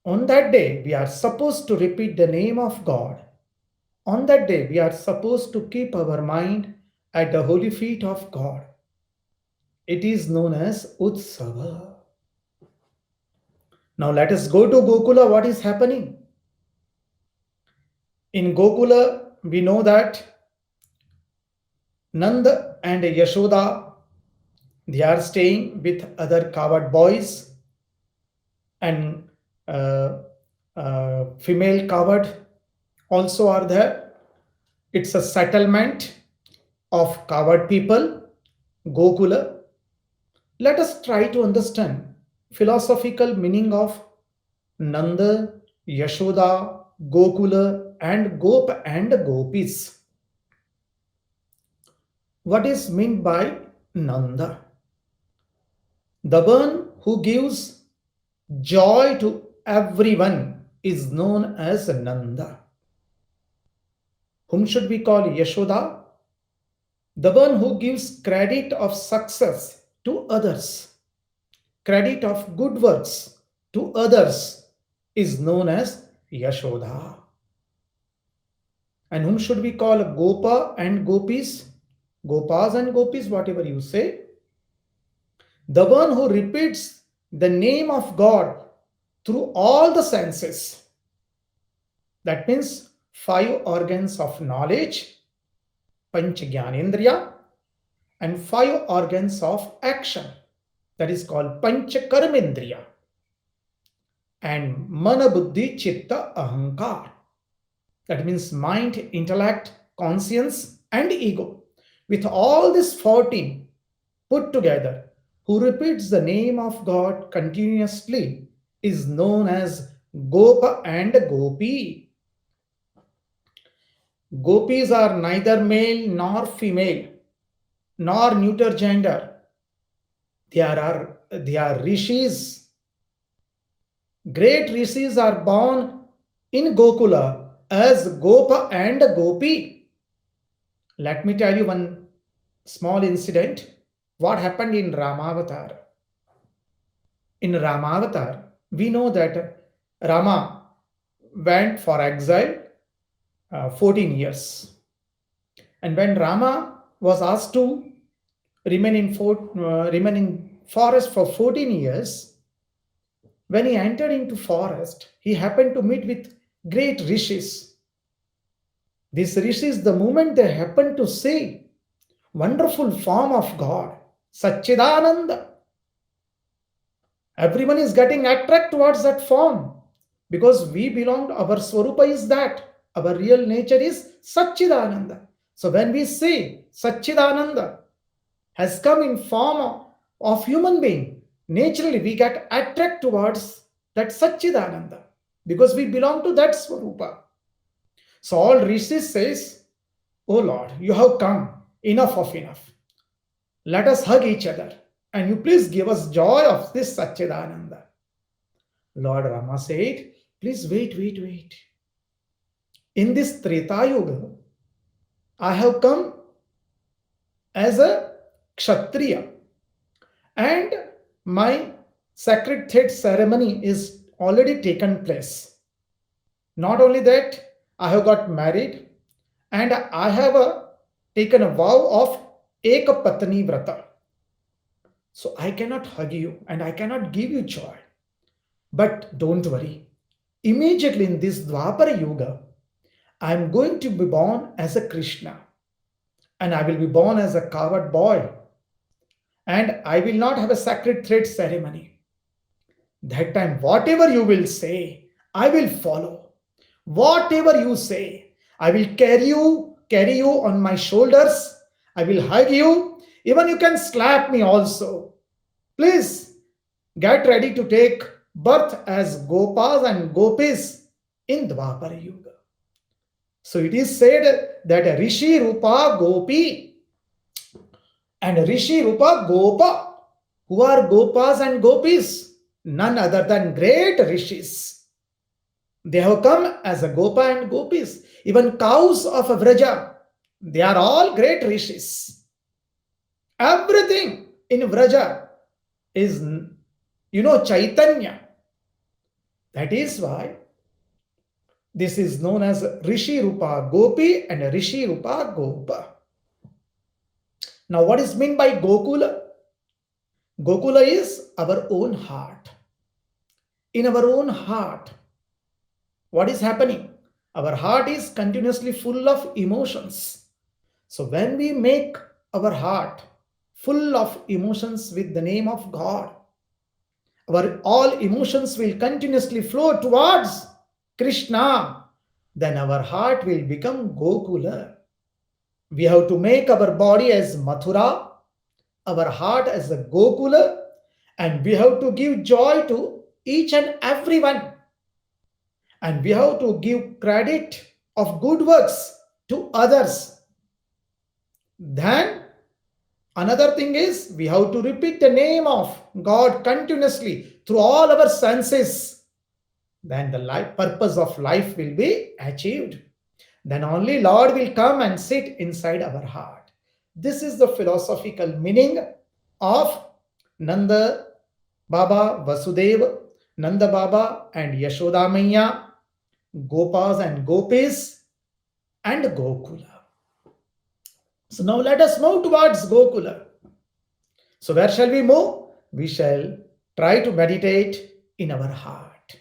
On that day, we are supposed to repeat the name of God. On that day, we are supposed to keep our mind at the holy feet of God. It is known as Utsava. Now let us go to Gokula. What is happening? In Gokula, we know that Nanda and Yashoda, they are staying with other coward boys and female coward also are there. It's a settlement of coward people, Gokula. Let us try to understand philosophical meaning of Nanda, Yashoda, Gokula and Gop and Gopis. What is meant by Nanda? The one who gives joy to everyone is known as Nanda. Whom should we call Yashoda? The one who gives credit of success to others, credit of good works to others is known as Yashoda. And whom should we call Gopa and Gopis? Gopas and Gopis, whatever you say. The one who repeats the name of God through all the senses. That means 5 organs of knowledge, Panch Jnanendriya, and 5 organs of action. That is called Panch Karmendriya. And Mana Buddhi Chitta Ahankar. That means mind, intellect, conscience, and ego. With all these 14 put together, who repeats the name of God continuously is known as Gopa and Gopi. Gopis are neither male nor female, nor neuter gender. They are rishis. Great rishis are born in Gokula as Gopa and Gopi. Let me tell you one small incident. What happened in Ramavatar? In Ramavatar, we know that Rama went for exile 14 years. And when Rama was asked to remain in forest for 14 years, when he entered into forest, he happened to meet with great rishis. These rishis, the moment they happened to see wonderful form of God, Satchidananda, everyone is getting attracted towards that form because we belong to our Swarupa is that. Our real nature is Satchidananda. So when we see Satchidananda has come in form of human being, naturally we get attracted towards that Satchidananda because we belong to that Swarupa. So all rishis says, "Oh Lord, you have come, enough of enough. Let us hug each other and you please give us joy of this Satchidananda." Lord Rama said, "Please wait. In this Treta Yuga, I have come as a Kshatriya and my sacred thread ceremony is already taken place. Not only that, I have got married and I have taken a vow of Ekapatni Vrata. So I cannot hug you and I cannot give you joy. But don't worry. Immediately in this Dwapara Yuga, I am going to be born as a Krishna. And I will be born as a coward boy. And I will not have a sacred thread ceremony. That time, whatever you will say, I will follow. Whatever you say, I will carry you on my shoulders. I will hug you. Even you can slap me also. Please get ready to take birth as Gopas and Gopis in Dwapara Yuga. So it is said that Rishi Rupa Gopi and Rishi Rupa Gopa. Who are Gopas and Gopis? None other than great rishis. They have come as a Gopa and Gopis. Even cows of Vraja, they are all great rishis. Everything in Vraja is, Chaitanya. That is why this is known as Rishi Rupa Gopi and Rishi Rupa Gopa. Now, what is meant by Gokula? Gokula is our own heart. In our own heart, what is happening? Our heart is continuously full of emotions. So when we make our heart full of emotions with the name of God, our all emotions will continuously flow towards Krishna. Then our heart will become Gokula. We have to make our body as Mathura, our heart as a Gokula, and we have to give joy to each and everyone. And we have to give credit of good works to others. Then another thing is we have to repeat the name of God continuously through all our senses. Then the purpose of life will be achieved. Then only Lord will come and sit inside our heart. This is the philosophical meaning of Nanda Baba Vasudeva, Nanda Baba and Yashoda Maiya, Gopas and Gopis, and Gokula. So now let us move towards Gokula. So where shall we move? We shall try to meditate in our heart.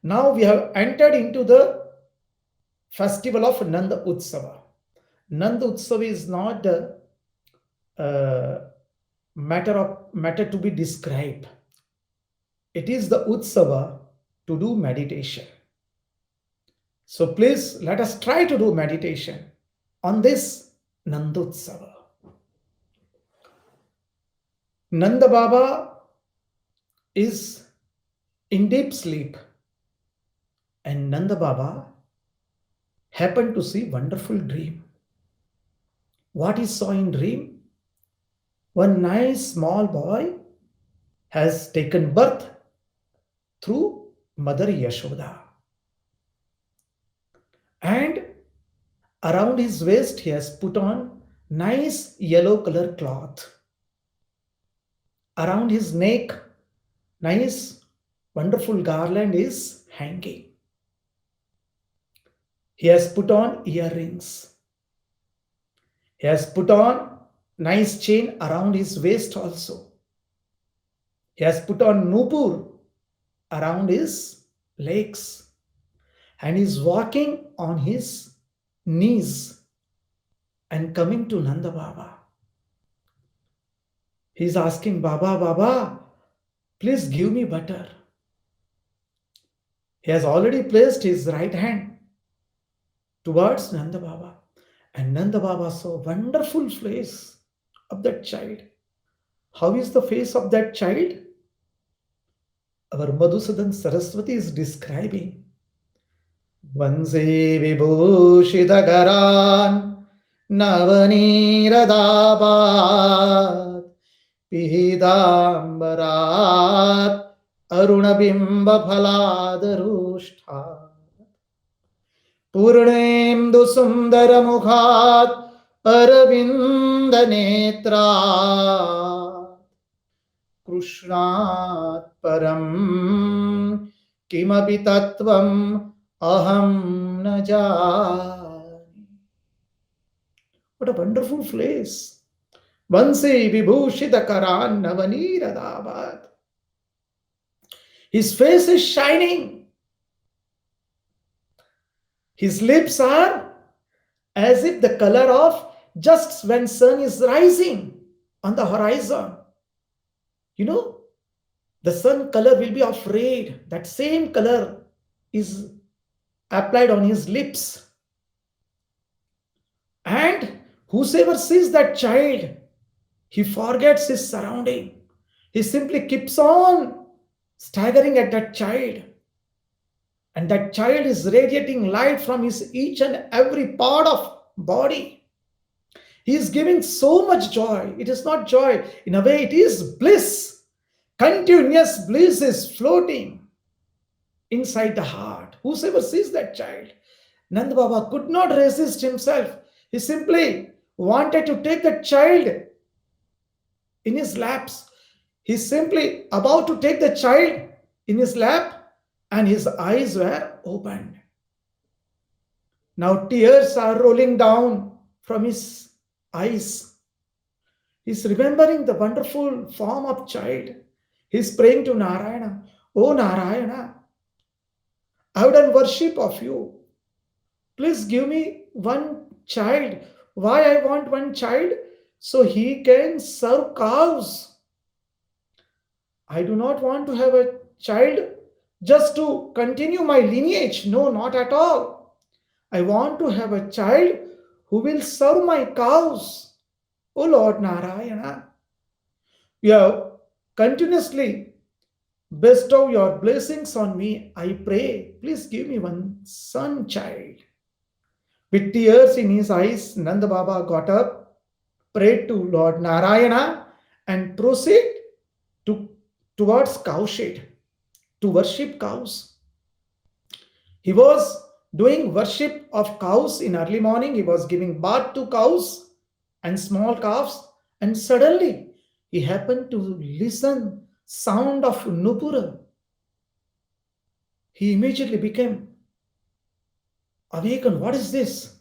Now we have entered into the festival of Nanda Utsava. Nanda Utsava is not a matter to be described. It is the Utsava to do meditation. So please let us try to do meditation on this Nanda Utsava. Nanda Baba is in deep sleep, and Nanda Baba happened to see wonderful dream. What he saw in dream? One nice small boy has taken birth through Mother Yashoda. And around his waist he has put on nice yellow color cloth. Around his neck, nice wonderful garland is hanging. He has put on earrings. He has put on nice chain around his waist also. He has put on nupur around his legs. And is walking on his knees and coming to Nanda Baba. He is asking, Baba, Baba, please give me butter. He has already placed his right hand towards Nanda Baba. And Nanda Baba saw wonderful face of that child. How is the face of that child? Our Madhusudan Saraswati is describing. Vanse vibhushidagaran navaniradabat pihidambarat arunabimba phaladarushta purnendu sundaramukhat aravinda netra krishnat param kimapi tattvam aham na jani. What a wonderful place. Vanse vibhushita karan navaniradabat. His face is shining. His lips are as if the color of just when sun is rising on the horizon. You know, the sun color will be of red. That same color is applied on his lips. And whosoever sees that child, he forgets his surrounding. He simply keeps on staggering at that child. And that child is radiating light from his each and every part of body. He is giving so much joy. It is not joy. In a way, it is bliss. Continuous bliss is floating inside the heart. Whosoever sees that child, Nanda Baba could not resist himself. He simply wanted to take the child in his laps. He's simply about to take the child in his lap, and his eyes were opened. Now tears are rolling down from his eyes. He's remembering the wonderful form of child. He's praying to Narayana. Oh Narayana, I've done worship of you. Please give me one child. Why I want one child? So he can serve cows. I do not want to have a child just to continue my lineage. No, not at all. I want to have a child who will serve my cows. O Lord Narayana, you have continuously bestow your blessings on me. I pray, please give me one son child. With tears in his eyes, Nanda Baba got up, prayed to Lord Narayana, and proceeded towards cowshed to worship cows. He was doing worship of cows in early morning. He was giving bath to cows and small calves, and suddenly he happened to listen sound of nupura. He immediately became awakened. What is this?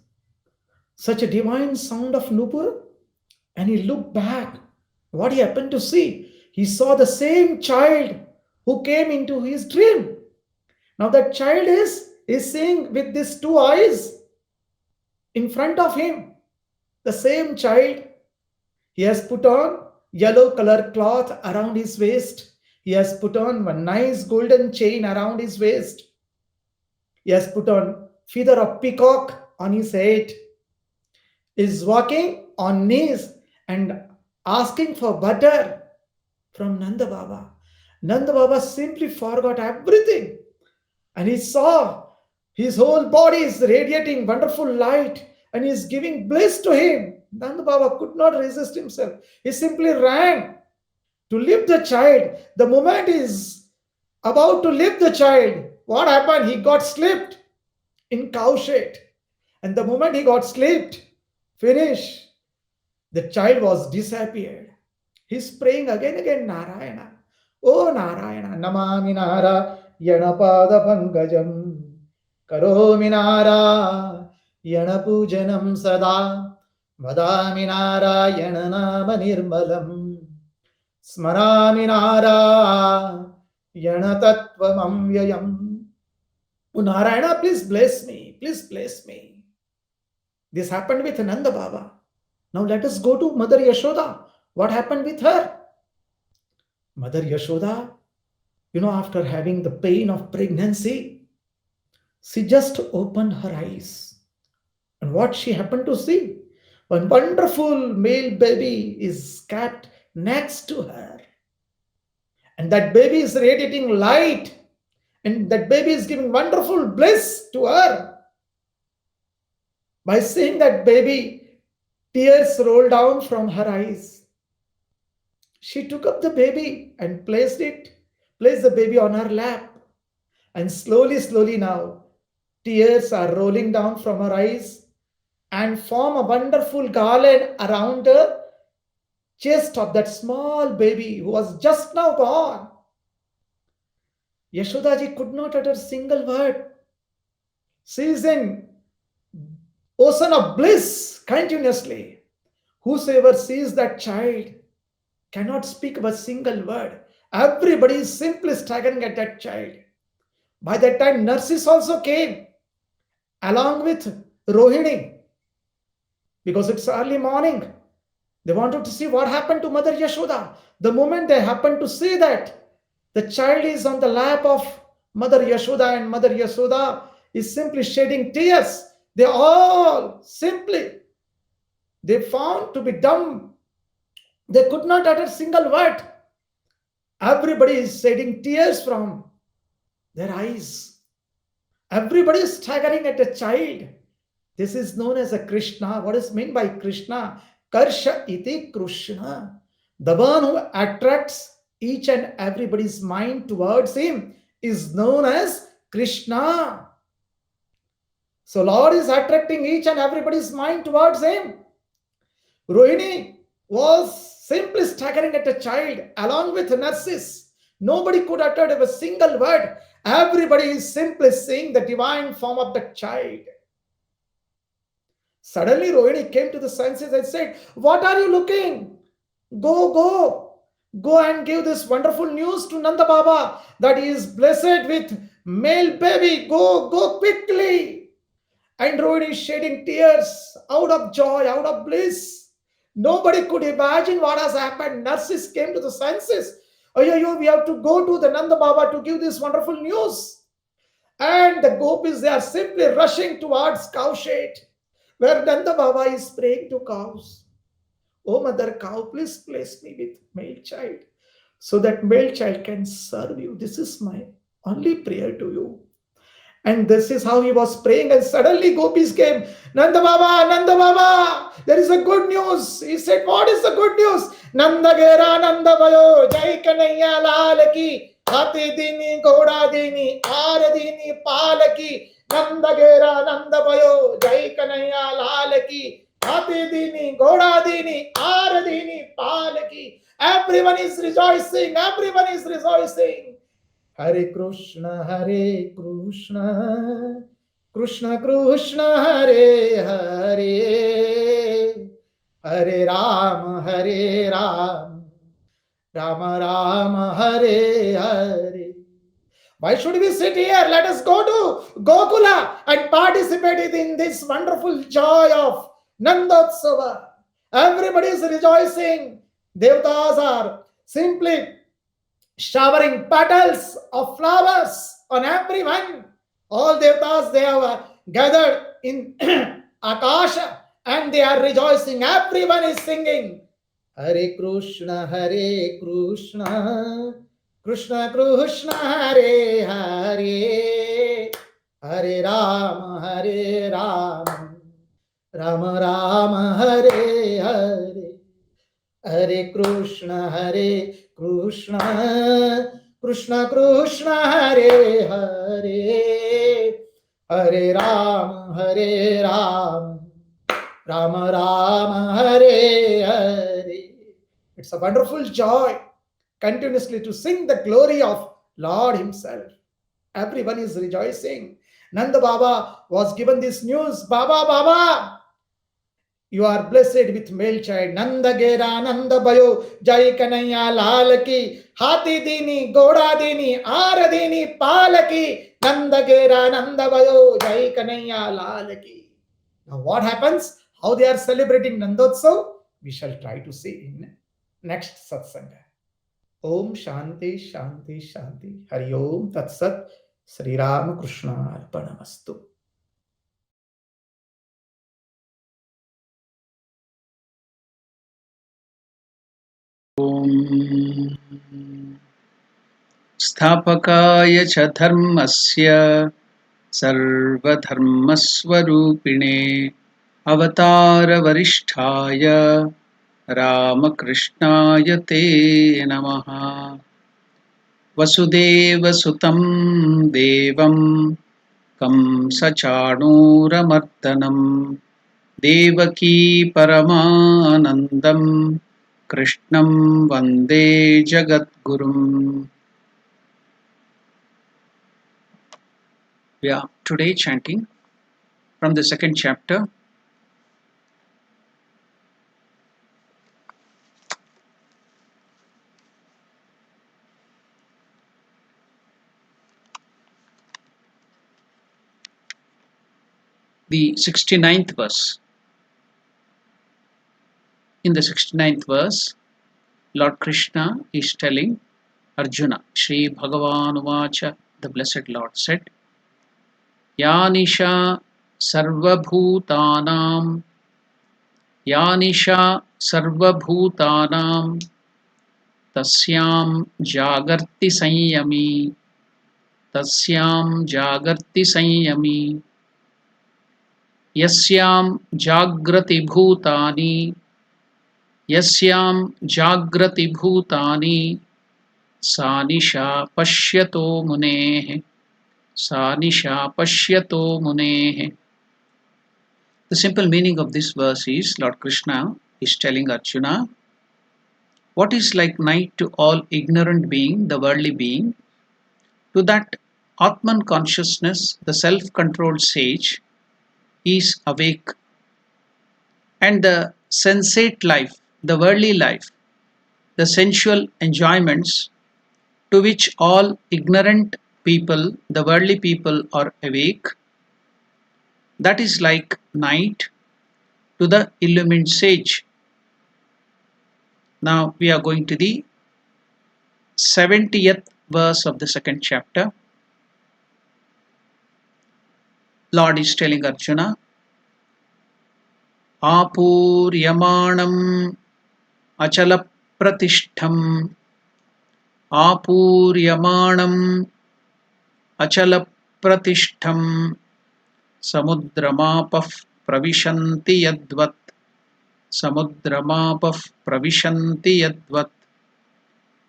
Such a divine sound of nupura. And he looked back. What he happened to see? He saw the same child who came into his dream. Now that child is seeing with these two eyes in front of him. The same child. He has put on yellow color cloth around his waist. He has put on one nice golden chain around his waist. He has put on feather of peacock on his head. He is walking on knees and asking for butter from Nanda Baba. Nanda Baba simply forgot everything, and he saw his whole body is radiating wonderful light, and he is giving bliss to him. Nanda Baba could not resist himself. He simply ran to lift the child. The moment he is about to lift the child, what happened? He got slipped in cowshed. And the moment he got slipped, finish, the child was disappeared. He's praying again, Narayana. Oh Narayana, Namami Narayana Pada Pankajam Karomi Narayana Pujanam Sada Vadami Narayana Nama Nirmalam Smarami Narayana Tattvam Vyayam. Oh Narayana, please bless me. Please bless me. This happened with Nanda Baba. Now let us go to Mother Yashoda. What happened with her? Mother Yashoda, after having the pain of pregnancy, she just opened her eyes. And what she happened to see? One wonderful male baby is kept next to her. And that baby is radiating light. And that baby is giving wonderful bliss to her. By seeing that baby, tears rolled down from her eyes. She took up the baby and placed the baby on her lap. And slowly now, tears are rolling down from her eyes and form a wonderful garland around the chest of that small baby who was just now born. Yashodaji could not utter a single word. She is in ocean of bliss continuously. Whosoever sees that child cannot speak a single word. Everybody is simply staggering at that child. By that time, nurses also came along with Rohini, because it's early morning. They wanted to see what happened to Mother Yashoda. The moment they happened to see that the child is on the lap of Mother Yashoda and Mother Yashoda is simply shedding tears, they all simply, they found to be dumb. They could not utter a single word. Everybody is shedding tears from their eyes. Everybody is staggering at a child. This is known as a Krishna. What is meant by Krishna? Karsha iti Krishna. The one who attracts each and everybody's mind towards him is known as Krishna. So Lord is attracting each and everybody's mind towards him. Rohini was simply staggering at a child along with nurses. Nobody could utter a single word. Everybody is simply seeing the divine form of the child. Suddenly Rohini came to the senses and said, "What are you looking? Go and give this wonderful news to Nanda Baba that he is blessed with male baby. Go quickly." And Rohini is shedding tears out of joy, out of bliss. Nobody could imagine what has happened. Nurses came to the senses. Oh, we have to go to the Nanda Baba to give this wonderful news. And the gopis, they are simply rushing towards cow shed, where Nanda Baba is praying to cows. "Oh, mother cow, please place me with male child, so that male child can serve you. This is my only prayer to you." And this is how he was praying. And suddenly gopis came. "Nanda Baba, there is a good news." He said, "What is the good news?" "Nanda Gera Nanda Bayo, Jai Kanaya Lal ki, Hati Dini, Ghoda Dini, Ar Dini, Palaki. Nanda Gera Nanda Bayo, Jai Kanaya Lal ki, Hati Dini, Ghoda Dini, Ar Dini, Palaki." Everyone is rejoicing. Everyone is rejoicing. Hare Krishna, Krishna Krishna, Hare Hare, Hare Rama, Rama Rama, Hare Hare. Why should we sit here? Let us go to Gokula and participate in this wonderful joy of Nandotsava. Everybody is rejoicing. Devatas are simply showering petals of flowers on everyone. All devatas, they have gathered in Akasha and they are rejoicing. Everyone is singing Hare Krishna, Krishna Krishna, Hare Hare, Hare Rama, Rama Rama, Hare Hare. Hare Krishna, Krishna Krishna, Hare Hare, Hare Rama, Rama Rama, Hare Hare. It's a wonderful joy continuously to sing the glory of Lord himself. Everyone is rejoicing. Nanda Baba was given this news. Baba, you are blessed with male child. Nanda Gera Nanda Bayo, Jai Kanaya Lal ki, Hati Dini, Ghoda Dini, Ar Dini, Palaki. Nanda Gera Nanda Bayo, Jai Kanaya Lal ki. Now what happens? How they are celebrating Nandotsav? We shall try to see in next satsanga. Om Shanti Shanti Shanti. Hari Om Tat Sat. Sri Ramakrishna Arpanamastu. स्थापकाय च धर्मस्य सर्वधर्मस्वरूपिणे अवतारवरिष्ठाय रामकृष्णाय ते नमः। वसुदेवसुतं देवं कंसचाणूरमर्दनं देवकी परमानन्दं कृष्णं वन्दे जगद्गुरुम्। We are today chanting from the second chapter, the 69th verse. In the 69th verse, Lord Krishna is telling Arjuna, Shri Bhagavan Uvacha, the Blessed Lord said, Yanisha Sarvabhutanam तस्यां जागर्ति संयमी, तस्यां जागर्ति संयमी, यस्यां जाग्रति भूतानि, यस्यां जाग्रति भूतानि, सा निशा पश्यतो मुनेः, सा निशा पश्यतो मुनेः. The simple meaning of this verse is Lord Krishna is telling Arjuna, what is like night to all ignorant being, the worldly being, to that Atman consciousness, the self-controlled sage, is awake. And the sensate life, the worldly life, the sensual enjoyments to which all ignorant people, the worldly people, are awake, that is like night to the illumined sage. Now we are going to the 70th verse of the second chapter. Lord is telling Arjuna, Apuryamanam achala pratishtham, Apuryamanam achala pratishtham, samudramapah pravishanti yadvat, samudramapah pravishanti yadvat,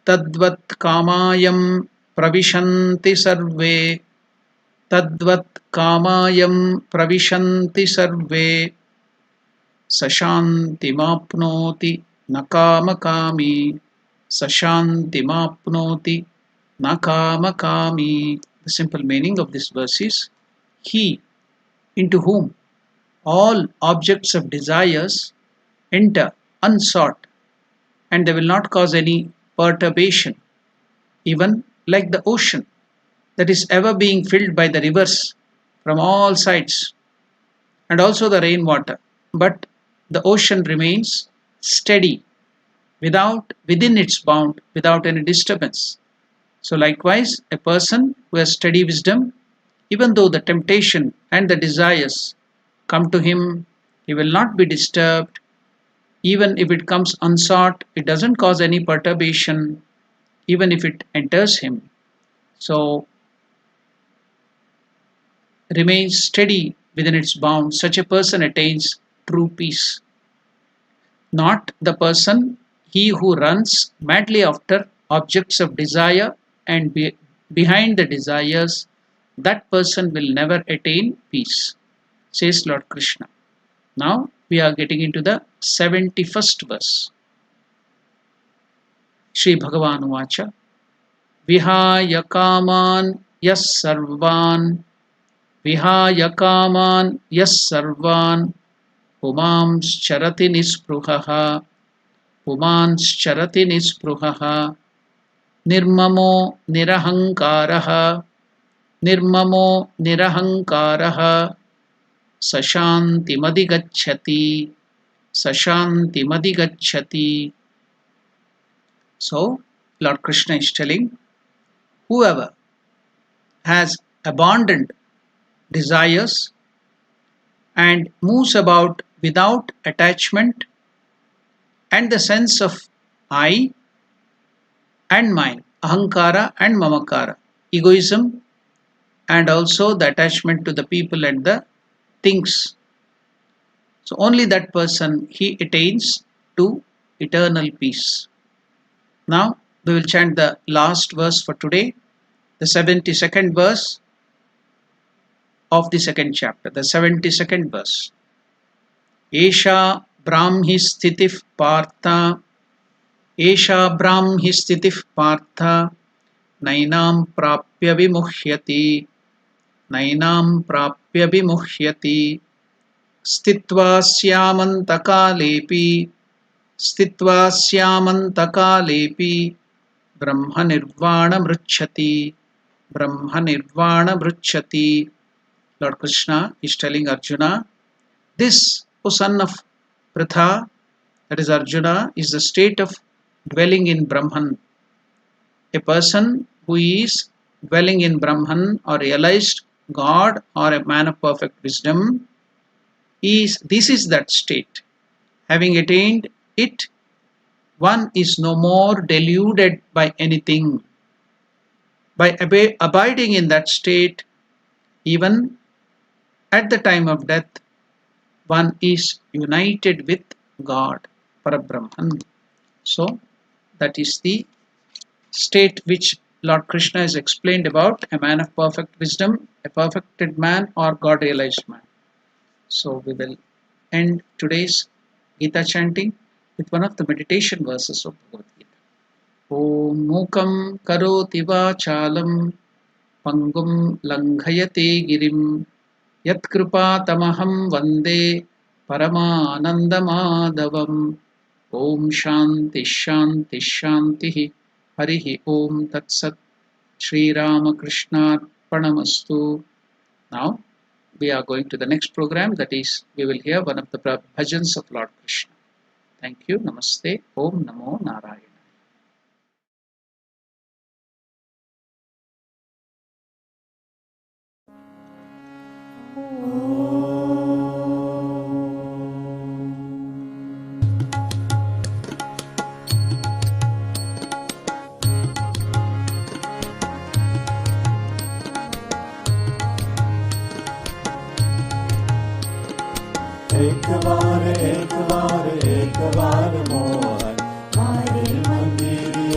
tadvat kamayam pravishanti sarve, tadvat kamayam pravishanti sarve, sashantimapnoti nakamakami, sashantimapnoti nakamakami. The simple meaning of this verse is, he into whom all objects of desires enter unsought, and they will not cause any perturbation, even like the ocean that is ever being filled by the rivers from all sides, and also the rainwater, but the ocean remains steady within its bound, without any disturbance. So likewise, a person who has steady wisdom, even though the temptation and the desires come to him, he will not be disturbed. Even if it comes unsought, it doesn't cause any perturbation, even if it enters him. So remains steady within its bounds. Such a person attains true peace. Not the person, he who runs madly after objects of desire and behind the desires, that person will never attain peace, says Lord Krishna. Now we are getting into the 71st verse. Shri Bhagavan Vacha, Vihaya Kaman Yas Sarvan, Vihaya Kaman Yas Sarvan, Pumams Charati Nispruhaha, Pumans Charati Nispruhaha, Nirmamo Nirahankaraha, Nirmamo Nirahankaraha, Sashantimadigacchati, Sashantimadigacchati. So, Lord Krishna is telling, whoever has abandoned desires and moves about without attachment and the sense of I and mine, ahankara and mamakara, egoism, and also the attachment to the people and the things. So only that person, he attains to eternal peace. Now we will chant the last verse for today, the 72nd verse of the second chapter, the 72nd verse. Esha Brahmi Sthitif Partha, Esha Brahmi Sthitif Partha, Nainam Prapya Vimuhyati, Nainam Prapya Vimuhyati, Stitva Syamantakaalepi, Stitva Syamantakaalepi, Brahma Nirvana Mricchati, Brahma Nirvana Mricchati. Lord Krishna is telling Arjuna, this, O son of Pritha, that is Arjuna, is the state of dwelling in Brahman. A person who is dwelling in Brahman or realized God or a man of perfect wisdom, this is that state. Having attained it, one is no more deluded by anything. By abiding in that state, even at the time of death, one is united with God, Parabrahman. So, that is the state which Lord Krishna has explained about a man of perfect wisdom, a perfected man, or God realized man. So, we will end today's Gita chanting with one of the meditation verses of Bhagavad Gita. Om Mukam Karoti Vachalam Pangum Langhayate Girim Yatkripa Tamaham Vande Paramanandamadavam. Om Shanti Shanti Shanti Harihi Om Tat Sat. Sri Ramakrishna Arpanamastu. Now we are going to the next program, that is, we will hear one of the bhajans of Lord Krishna. Thank you. Namaste. Om Namo Narayana. एक बार मोहन मारे मंदिर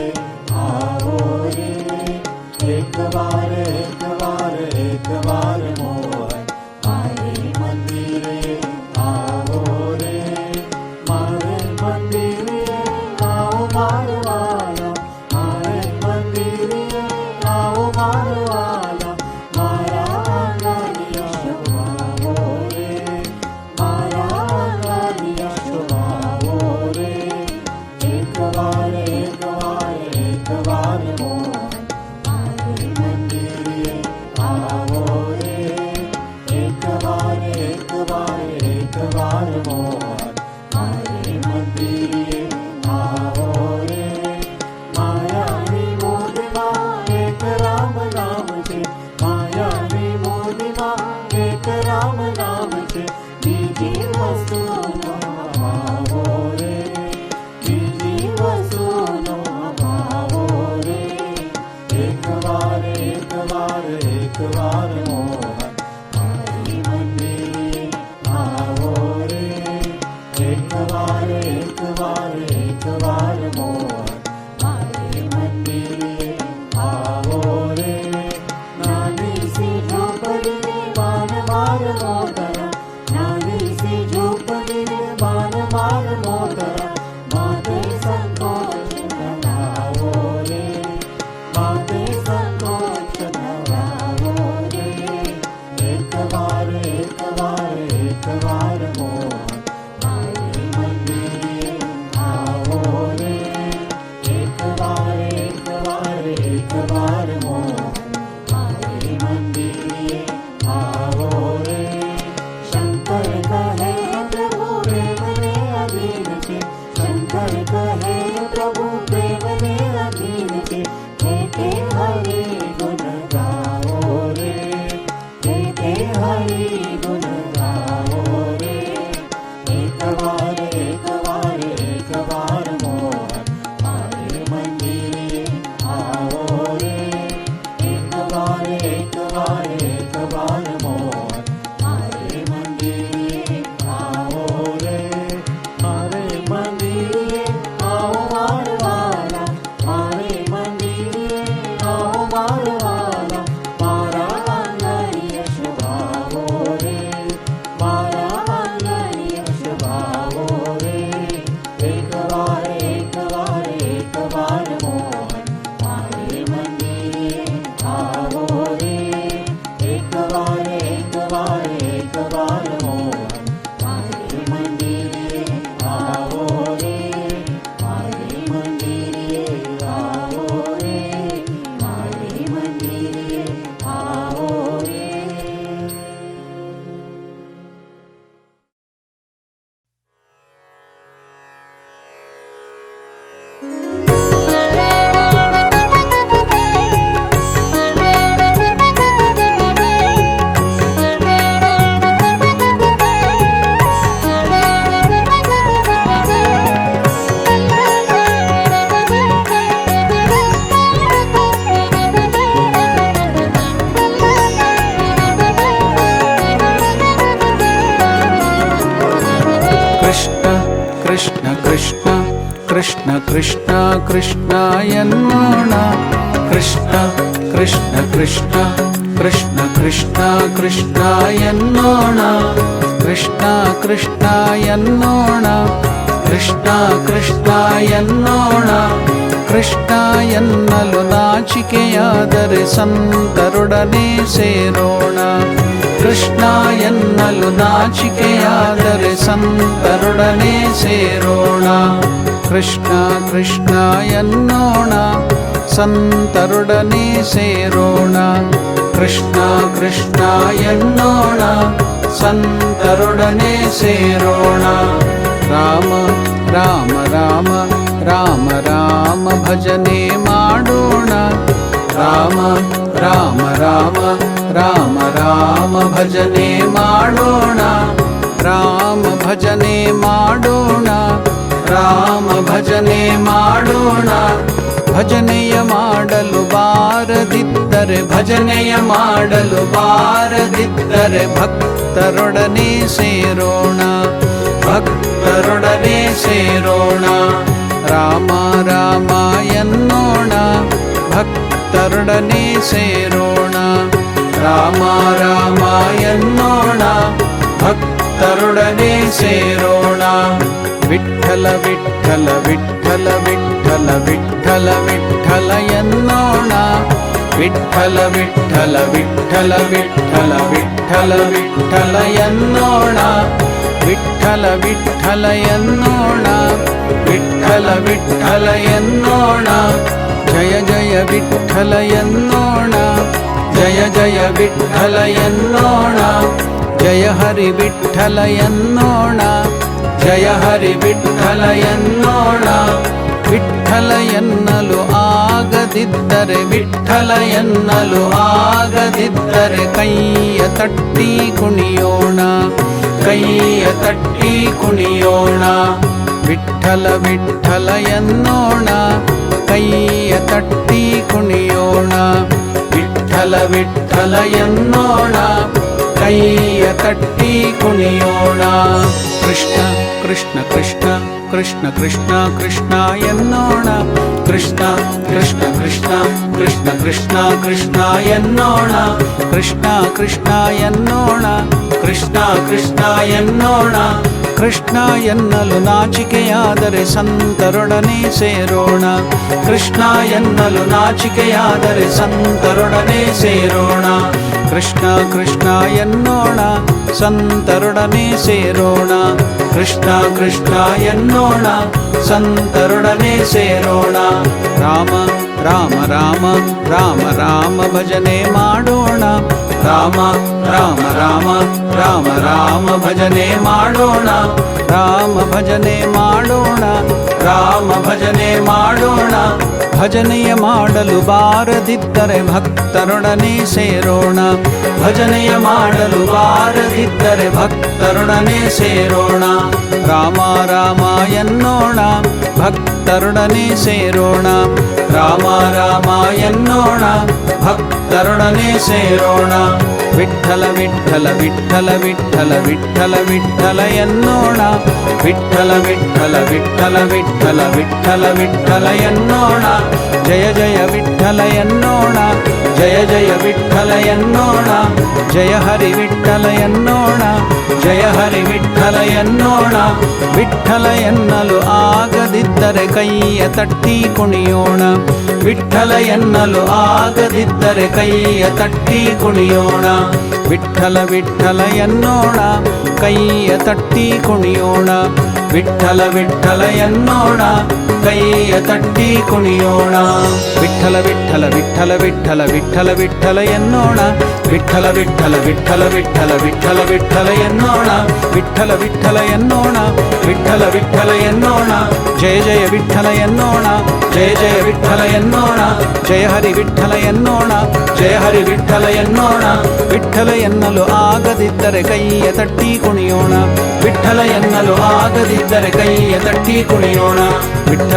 आओ रे। एक बार मोहन मारे मंदिर आओ रे। मारे मंदिर आओ मारवाला, मारे मंदिर आओ मारवाला। मारा अंगनिया शोभाओ रे, मारा अंगनिया शोभाओ रे। एक बार मोहन मारे मंदिर आओ रे। एक बार मोहन मारे मंदिर आओ रे। माया विमोदिमा एक राम नाम से, माया विमोदिमा एक राम नाम से। निजी वस्तु भावो रे, निजी वस्तु भावो रे। एक बार मोहन मारे मंदिर आओ रे। एक बार मोहन मारे मंदिर आओ रे। नानी सी झोपड़ी में बाण मार मोतरा, नानी सी झोपड़ी में बाण मार मोतरा। माते संकोच नवाओ रे, माते संकोच नवाओ रे। एक बार मोहन मारे मंदिर आओ रे। एक बार मोहन मारे मंदिर आओ रे। शंकर कहे प्रभु प्रेम ने अधीन के, शंकर कहे प्रभु प्रेम ने अधीन के। के हरि गुण गाओ रे, के हरि गुण गाओ रे। एक बार मोहन मारे मंदिर आओ रे। एक बार मोहन मारे मंदिर आओ रे। मारे मंदिर आओ मारवाला, मारे मंदिर आओ मारवाला। मारा अंगनिया शोभाओ रे, मारा अंगनिया शोभाओ रे। एक बार मोहन मारे मंदिर आओ रे। एक बार ಕೃಷ್ಣ ಕೃಷ್ಣ ಎನ್ನೋಣ. ಕೃಷ್ಣ ಕೃಷ್ಣ ಕೃಷ್ಣ ಕೃಷ್ಣ ಕೃಷ್ಣ ಕೃಷ್ಣ ಎನ್ನೋಣ. ಕೃಷ್ಣ ಕೃಷ್ಣ ಎನ್ನೋಣ. ಕೃಷ್ಣ ಕೃಷ್ಣ ಎನ್ನೋಣ. ಕೃಷ್ಣ ಎನ್ನಲು ನಾಚಿಕೆಯಾದರೆ ಸಂತರೊಡನೆ ಸೇರೋಣ. ಕೃಷ್ಣ ಎನ್ನಲು ನಾಚಿಕೆಯಾದರೆ ಸಂತರೊಡನೆ ಸೇರೋಣ. ಕೃಷ್ಣ ಕೃಷ್ಣ ಎನ್ನೋಣ. ಸಂತರೊಡನೆ ಸೇರೋಣ. ಕೃಷ್ಣ ಕೃಷ್ಣ ಎನ್ನೋಣ. ಸಂತರೊಡನೆ ಸೇರೋಣ. ರಾಮ ರಾಮ ರಾಮ ರಾಮ ರಾಮ ಭಜನೆ ಮಾಡೋಣ. ರಾಮ ರಾಮ ರಾಮ ರಾಮ ರಾಮ ಭಜನೆ ಮಾಡೋಣ. ರಾಮ ಭಜನೆ ಮಾಡೋಣ. ರಾಮ ಭಜನೆ ಮಾಡೋಣ. ಭಜನೆಯ ಮಾಡಲು ಬಾರದಿದ್ದರೆ ಭಜನೆಯ ಮಾಡಲು ಬಾರದಿದ್ದರೆ ಭಕ್ತರೊಡನೆ ಸೇರೋಣ. ಭಕ್ತರೊಡನೆ ಸೇರೋಣ. ರಾಮ ರಾಮ ಎನ್ನೋಣ. ಭಕ್ತರೊಡನೆ ಸೇರೋಣ. ರಾಮ ರಾಮ ಎನ್ನೋಣ. ಭಕ್ತರೊಡನೆ ಸೇರೋಣ. ವಿಠ್ಠಲ ವಿಠ್ಠಲ ವಿಠ್ಠಲ ವಿಠ್ಠಲ ವಿಠ್ಠಲ ವಿಠ್ಠಲ ಎನ್ನೋಣ. ವಿಠ್ಠಲ ವಿಠ್ಠಲ ವಿಠ್ಠಲ ವಿಠ್ಠಲ ವಿಠ್ಠಲ ವಿಠ್ಠಲ ಎನ್ನೋಣ. ವಿಠ್ಠಲ ವಿಠ್ಠಲ ಎನ್ನೋಣ. ವಿಠ್ಠಲ ವಿಠ್ಠಲ ಎನ್ನೋಣ. ಜಯ ಜಯ ವಿಠ್ಠಲ ಎನ್ನೋಣ. ಜಯ ಜಯ ವಿಠ್ಠಲ ಎನ್ನೋಣ. ಜಯ ಹರಿ ವಿಠ್ಠಲ ಎನ್ನೋಣ. ಜಯ ಹರಿ ವಿಠ್ಠಲ ಎನ್ನೋಣ. ವಿಠ್ಠಲ ಎನ್ನಲು ಆಗದಿದ್ದರೆ ವಿಠ್ಠಲ ಎನ್ನಲು ಆಗದಿದ್ದರೆ ಕೈಯ ತಟ್ಟಿ ಕುಣಿಯೋಣ. ಕೈಯ ತಟ್ಟಿ ಕುಣಿಯೋಣ. ವಿಠ್ಠಲ ವಿಠ್ಠಲ ಎನ್ನೋಣ. ಕೈಯ ತಟ್ಟಿ ಕುಣಿಯೋಣ. ವಿಠ್ಠಲ ವಿಠ್ಠಲ ಎನ್ನೋಣ. ಕೈಯ ತಟ್ಟಿ ಕುಣಿಯೋಣ. ಕೃಷ್ಣ ಕೃಷ್ಣ ಕೃಷ್ಣ ಕೃಷ್ಣ ಕೃಷ್ಣ ಕೃಷ್ಣ ಎನ್ನೋಣ. ಕೃಷ್ಣ ಕೃಷ್ಣ ಕೃಷ್ಣ ಕೃಷ್ಣ ಕೃಷ್ಣ ಕೃಷ್ಣ ಎನ್ನೋಣ. ಕೃಷ್ಣ ಕೃಷ್ಣ ಎನ್ನೋಣ. ಕೃಷ್ಣ ಕೃಷ್ಣ ಎನ್ನೋಣ. ಕೃಷ್ಣ ಎನ್ನಲು ನಾಚಿಕೆಯಾದರೆ ಸಂತರೊಡನೆ ಸೇರೋಣ. ಕೃಷ್ಣ ಎನ್ನಲು ನಾಚಿಕೆಯಾದರೆ ಸಂತರೊಡನೆ ಸೇರೋಣ. ಕೃಷ್ಣ ಕೃಷ್ಣ ಎನ್ನೋಣ. ಸಂತರೊಡನೆ ಸೇರೋಣ. ಕೃಷ್ಣ ಕೃಷ್ಣ ಎನ್ನೋಣ. ಸಂತರೊಡನೆ ಸೇರೋಣ. ರಾಮ ರಾಮ ರಾಮ ರಾಮ ರಾಮ ಭಜನೆ ಮಾಡೋಣ. ರಾಮ ರಾಮ ರಾಮ ರಾಮ ರಾಮ ಭಜನೆ ಮಾಡೋಣ. ರಾಮ ಭಜನೆ ಮಾಡೋಣ. ರಾಮ ಭಜನೆ ಮಾಡೋಣ. ಭಜನೆಯ ಮಾಡಲು ಬಾರದಿದ್ದರೆ ಭಕ್ತರೊಡನೆ ಸೇರೋಣ. ಭಜನೆಯ ಮಾಡಲು ಬಾರದಿದ್ದರೆ ಭಕ್ತರೊಡನೆ ಸೇರೋಣ. ರಾಮ ರಾಮ ಎನ್ನೋಣ. ಭಕ್ತರೊಡನೆ ಸೇರೋಣ. ರಾಮ ರಾಮ ಎನ್ನೋಣ. ಭಕ್ತರೊಡನೆ ಸೇರೋಣ. ವಿಠ್ಠಲ ವಿಠ್ಠಲ ವಿಠ್ಠಲ ವಿಠ್ಠಲ ವಿಠ್ಠಲ ವಿಠ್ಠಲ ಎನ್ನೋಣ. ವಿಠ್ಠಲ ವಿಠ್ಠಲ ವಿಠ್ಠಲ ವಿಠ್ಠಲ ವಿಠ್ಠಲ ವಿಠ್ಠಲ ಎನ್ನೋಣ. ಜಯ ಜಯ ವಿಠ್ಠಲ ಎನ್ನೋಣ. ಜಯ ಜಯ ವಿಠ್ಠಲ ಎನ್ನೋಣ. ಜಯ ಹರಿ ವಿಠ್ಠಲ ಎನ್ನೋಣ. ಜಯ ಹರಿ ವಿಠ್ಠಲ ಎನ್ನೋಣ. ವಿಠ್ಠಲ ಎನ್ನಲು ಆಗದಿದ್ದರೆ ಕೈಯ ತಟ್ಟಿ ಕುಣಿಯೋಣ. ವಿಠ್ಠಲ ಎನ್ನಲು ಆಗದಿದ್ದರೆ ಕೈಯ ತಟ್ಟಿ ಕುಣಿಯೋಣ. ವಿಠ್ಠಲ ವಿಠ್ಠಲ ಎನ್ನೋಣ. ಕೈಯ ತಟ್ಟಿ ಕುಣಿಯೋಣ. ವಿಠ್ಠಲ ವಿಠ್ಠಲ ಎನ್ನೋಣ. ಕೈಯ ತಟ್ಟಿ ಕುಣಿಯೋಣ. ವಿಠ್ಠಲ ವಿಠ್ಠಲ ವಿಠ್ಠಲ ವಿಠ್ಠಲ ವಿಠ್ಠಲ ವಿಠ್ಠಲ ಎನ್ನೋಣ. ವಿಠ್ಠಲ ವಿಠ್ಠಲ ವಿಠ್ಠಲ ವಿಠ್ಠಲ ವಿಠ್ಠಲ ವಿಠ್ಠಲ ಎನ್ನೋಣ. ವಿಠ್ಠಲ ವಿಠ್ಠಲ ಎನ್ನೋಣ. ವಿಠ್ಠಲ ವಿಠ್ಠಲ ಎನ್ನೋಣ. ಜಯ ಜಯ ವಿಠ್ಠಲ ಎನ್ನೋಣ. ಜಯ ಜಯ ವಿಠ್ಠಲ ಎನ್ನೋಣ. ಜಯ ಹರಿ ವಿಠ್ಠಲ ಎನ್ನೋಣ. ಜಯ ಹರಿ ವಿಠ್ಠಲ ಎನ್ನೋಣ. ವಿಠ್ಠಲ ಎನ್ನಲು ಆಗದಿದ್ದರೆ ಕೈಯ ತಟ್ಟಿ ಕುಣಿಯೋಣ. ವಿಠ್ಠಲ ಎನ್ನಲು ಆಗದಿದ್ದರೆ ಕೈಯ ತಟ್ಟಿ ಕುಣಿಯೋಣ. ವಿಠ್ಠಲ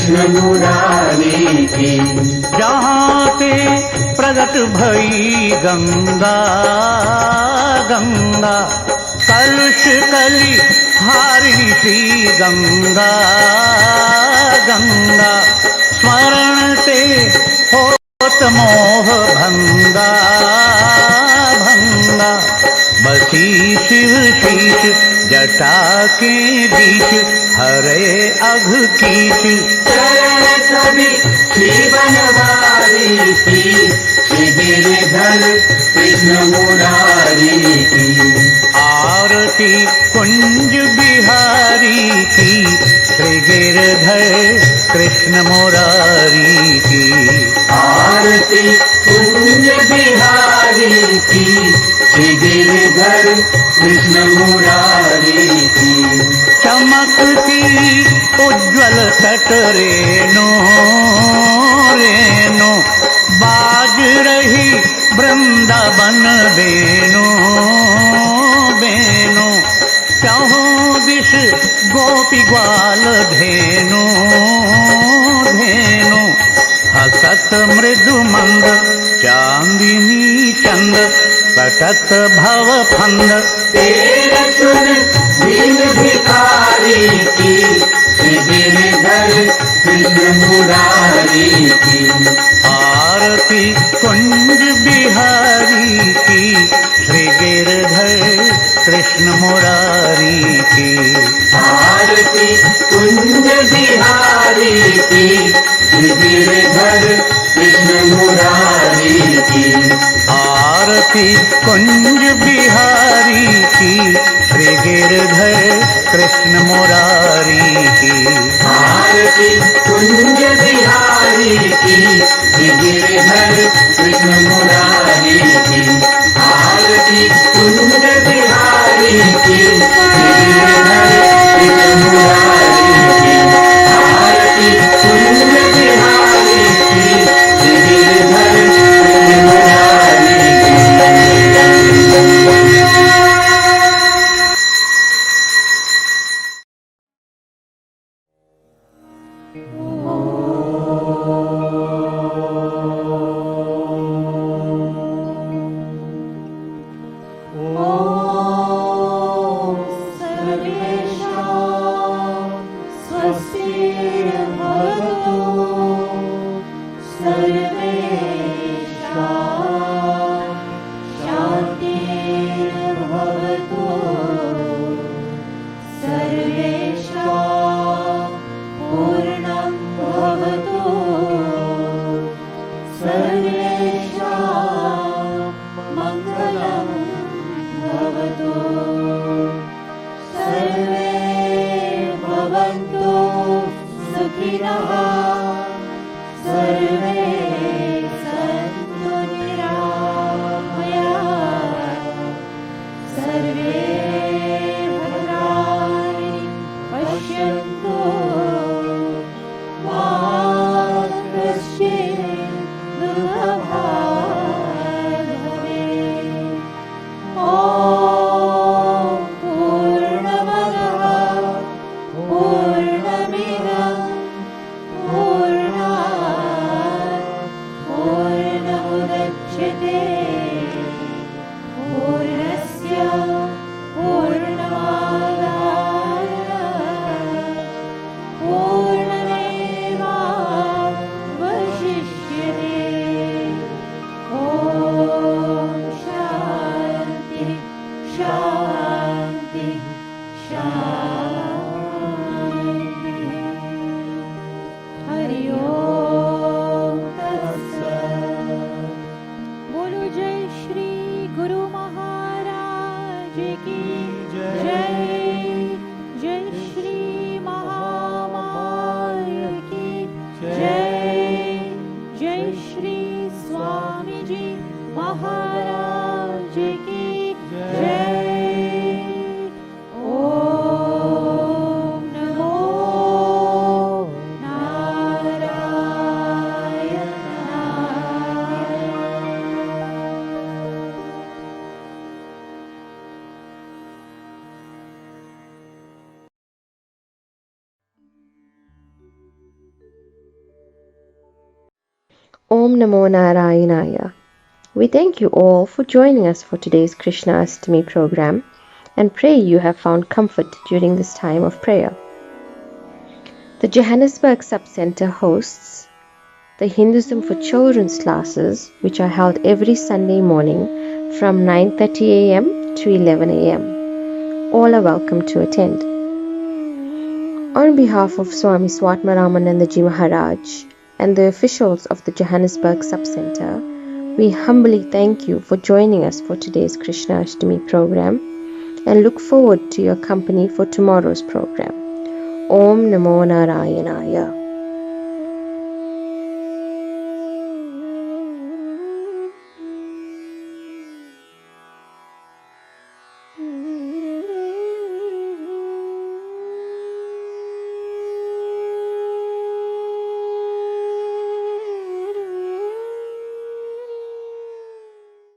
कृष्ण मुरारी की। जहाँ ते प्रगट भई गंगा गंगा, कलुष कली हारिणी श्री गंगा गंगा, स्मरण ते होत मोह भंगा भंगा। बसी शिव शीश जटा के बीच, हरे अघ कीच। चरण सभी श्री बनवारी की, श्री गिरधर कृष्ण मुरारी की। आरती कुंज बिहारी की, श्री गिरधर कृष्ण मुरारी की। आरती कुंज बिहारी की, श्री गिरधर कृष्ण मुरारी की। चमकती उज्ज्वल तट रेणु रेणु, बाज रही वृंदावन बेनु बेनु। चहु दिश गोपी ग्वाल धेनु धेनु, हसत मृदु मंद चांदिनी चंद, कटत भव फंद। तेरे सुन दीन भिखारी की, श्री गिरधर कृष्ण मुरारी की। आरती कुंज बिहारी की, श्री गिरधर कृष्ण मुरारी की। आरती कुंज बिहारी की, श्री गिरधर कृष्ण मुरारी की। आरती कुंज बिहारी की, श्री गिरधर कृष्ण मुरारी की। आरती कुंज बिहारी की, श्री गिरधर कृष्ण मुरारी की। आरती कुंज बिहारी की, श्री गिरधर कृष्ण मुरारी की। आरती कुंज बिहारी की, श्री गिरधर कृष्ण मुरारी महाराज की जय। ओम Om Namo Narayanaya. We thank you all for joining us for today's Krishna Ashtami program and pray you have found comfort during this time of prayer. The Johannesburg Sub-Center hosts the Hinduism for Children's classes, which are held every Sunday morning from 9:30 a.m. to 11 a.m. All are welcome to attend. On behalf of Swami Swatma Ramanandaji Maharaj and the officials of the Johannesburg Sub-Center, we humbly thank you for joining us for today's Krishna Ashtami program and look forward to your company for tomorrow's program. Om Namo Narayanaya.